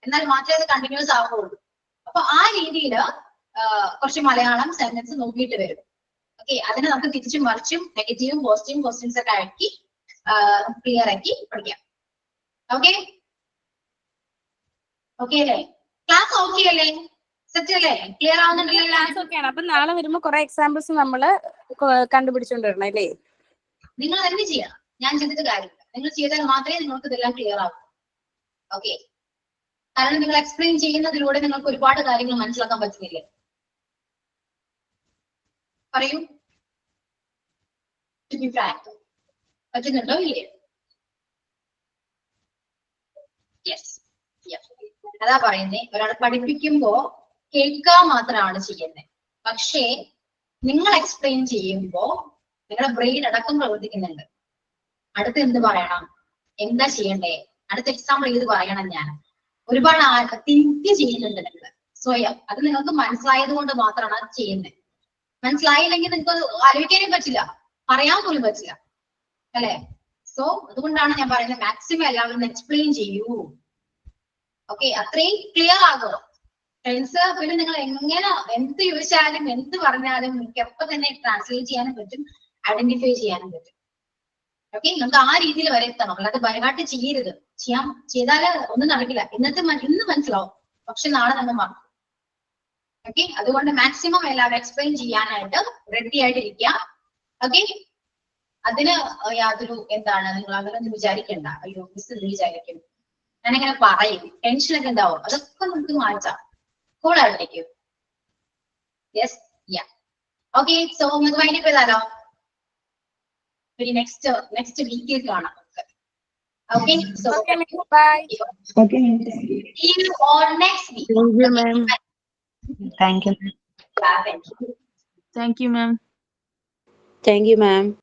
[SPEAKER 1] എന്നാൽ മാത്രമേ അത് കണ്ടിന്യൂസ് ആവുള്ളൂ. അപ്പൊ ആ രീതിയിൽ കുറച്ച് മലയാളം സെന്റൻസ് നോക്കിയിട്ട് വരും. ഓക്കെ, അതിന് നമുക്ക് തിരിച്ചും മറിച്ചും നെഗറ്റീവും പോസിറ്റീവും ക്വസ്റ്റ്യൻസ് ഒക്കെ ആക്കി ക്ലിയർ ആക്കി പഠിക്കാം. ഓക്കെ അല്ലേ? ക്ലാസ് ഓക്കെ അല്ലേ? സെറ്റ് അല്ലേ? ക്ലിയർ ആവുന്നുണ്ടല്ലോ?
[SPEAKER 9] ക്ലാസ് ഓക്കെയാണ്. അപ്പൊ നാളെ വരുമ്പോ കുറെ എക്സാമ്പിൾസ് നമ്മള് കണ്ടുപിടിച്ചോണ്ട് വരണം അല്ലേ?
[SPEAKER 1] നിങ്ങൾ തന്നെ ചെയ്യണം, ഞാൻ ചെയ്തിട്ട് കാര്യമില്ല. നിങ്ങൾ ചെയ്താൽ മാത്രമേ നിങ്ങൾക്ക് ഇതെല്ലാം ക്ലിയർ ആവൂ. ഓക്കെ, കാരണം നിങ്ങൾ എക്സ്പ്ലെയിൻ ചെയ്യുന്നതിലൂടെ നിങ്ങൾക്ക് ഒരുപാട് കാര്യങ്ങൾ മനസ്സിലാക്കാൻ പറ്റുന്നില്ലേ? പറയൂ, പറ്റുന്നുണ്ടോ ഇല്ലേ? യെസ്, അതാ പറയുന്നേ. ഒരാൾ പഠിപ്പിക്കുമ്പോ കേൾക്കുക മാത്രമാണ് ചെയ്യുന്നത്. പക്ഷേ നിങ്ങൾ എക്സ്പ്ലെയിൻ ചെയ്യുമ്പോ നിങ്ങളുടെ ബ്രെയിൻ അടക്കം പ്രവർത്തിക്കുന്നുണ്ട്. അടുത്ത് എന്ത് പറയണം, എന്താ ചെയ്യണ്ടേ, അടുത്ത എക്സാമ്പിൾ ഏത് പറയണം, ഞാൻ ഒരുപാട് തിങ്ക് ചെയ്യുന്നുണ്ട് നിങ്ങൾ സ്വയം. അത് നിങ്ങൾക്ക് മനസ്സിലായത് കൊണ്ട് മാത്രമാണ് അത് ചെയ്യുന്നത്. മനസ്സിലായില്ലെങ്കിൽ നിങ്ങൾക്ക് ആലോചിക്കാനേ പറ്റില്ല, പറയാൻ പോലും പറ്റില്ല അല്ലെ? സോ അതുകൊണ്ടാണ് ഞാൻ പറയുന്നത് മാക്സിമം എല്ലാവരും എക്സ്പ്ലെയിൻ ചെയ്യൂ. ഓക്കെ, അത്രയും ക്ലിയർ ആകുമോ ഫ്രണ്ട്സ്? പിന്നെ നിങ്ങൾ എങ്ങനെ എന്ത് ചോദിച്ചാലും എന്ത് പറഞ്ഞാലും നിങ്ങൾക്ക് എപ്പോൾ തന്നെ ട്രാൻസ്ലേറ്റ് ചെയ്യാനും പറ്റും, ഐഡന്റിഫൈ ചെയ്യാനും പറ്റും. ഓക്കെ, നമുക്ക് ആ രീതിയിൽ വരെ എത്തണം, അല്ലാതെ ബൈഹാർട്ട് ചെയ്യരുത്. ചെയ്താല് ഒന്നും നടക്കില്ല. ഇന്ന് മനസ്സിലാവും, പക്ഷെ നാളെ നമ്മൾ മറക്കും. ഓക്കെ, അതുകൊണ്ട് മാക്സിമം എല്ലാവരും എക്സ്പ്ലെയിൻ ചെയ്യാനായിട്ട് റെഡി ആയിട്ടിരിക്കുക. ഓക്കെ, അതിന് യാതൊരു നിങ്ങൾ അങ്ങനൊന്നും വിചാരിക്കണ്ട. അയ്യോ മിസ് എന്ത് വിചാരിക്കും, ഞാനിങ്ങനെ പറയും, ടെൻഷനൊക്കെ ഉണ്ടാവും. അതൊക്കെ നമുക്ക് മാറ്റാം. കൂൾ ആയിട്ടിരിക്കും. യെസ്, ഓക്കെ, സോ നമുക്ക് വൈൻഡപ്പ് ചെയ്താലോ? ഒരു നെക്സ്റ്റ് വീക്കിൽ കാണാം. Okay, so
[SPEAKER 9] bye.
[SPEAKER 2] Okay.
[SPEAKER 1] See you on next week.
[SPEAKER 7] Thank you, ma'am.
[SPEAKER 3] Thank you.
[SPEAKER 8] Thank you, ma'am.
[SPEAKER 3] Thank you, ma'am.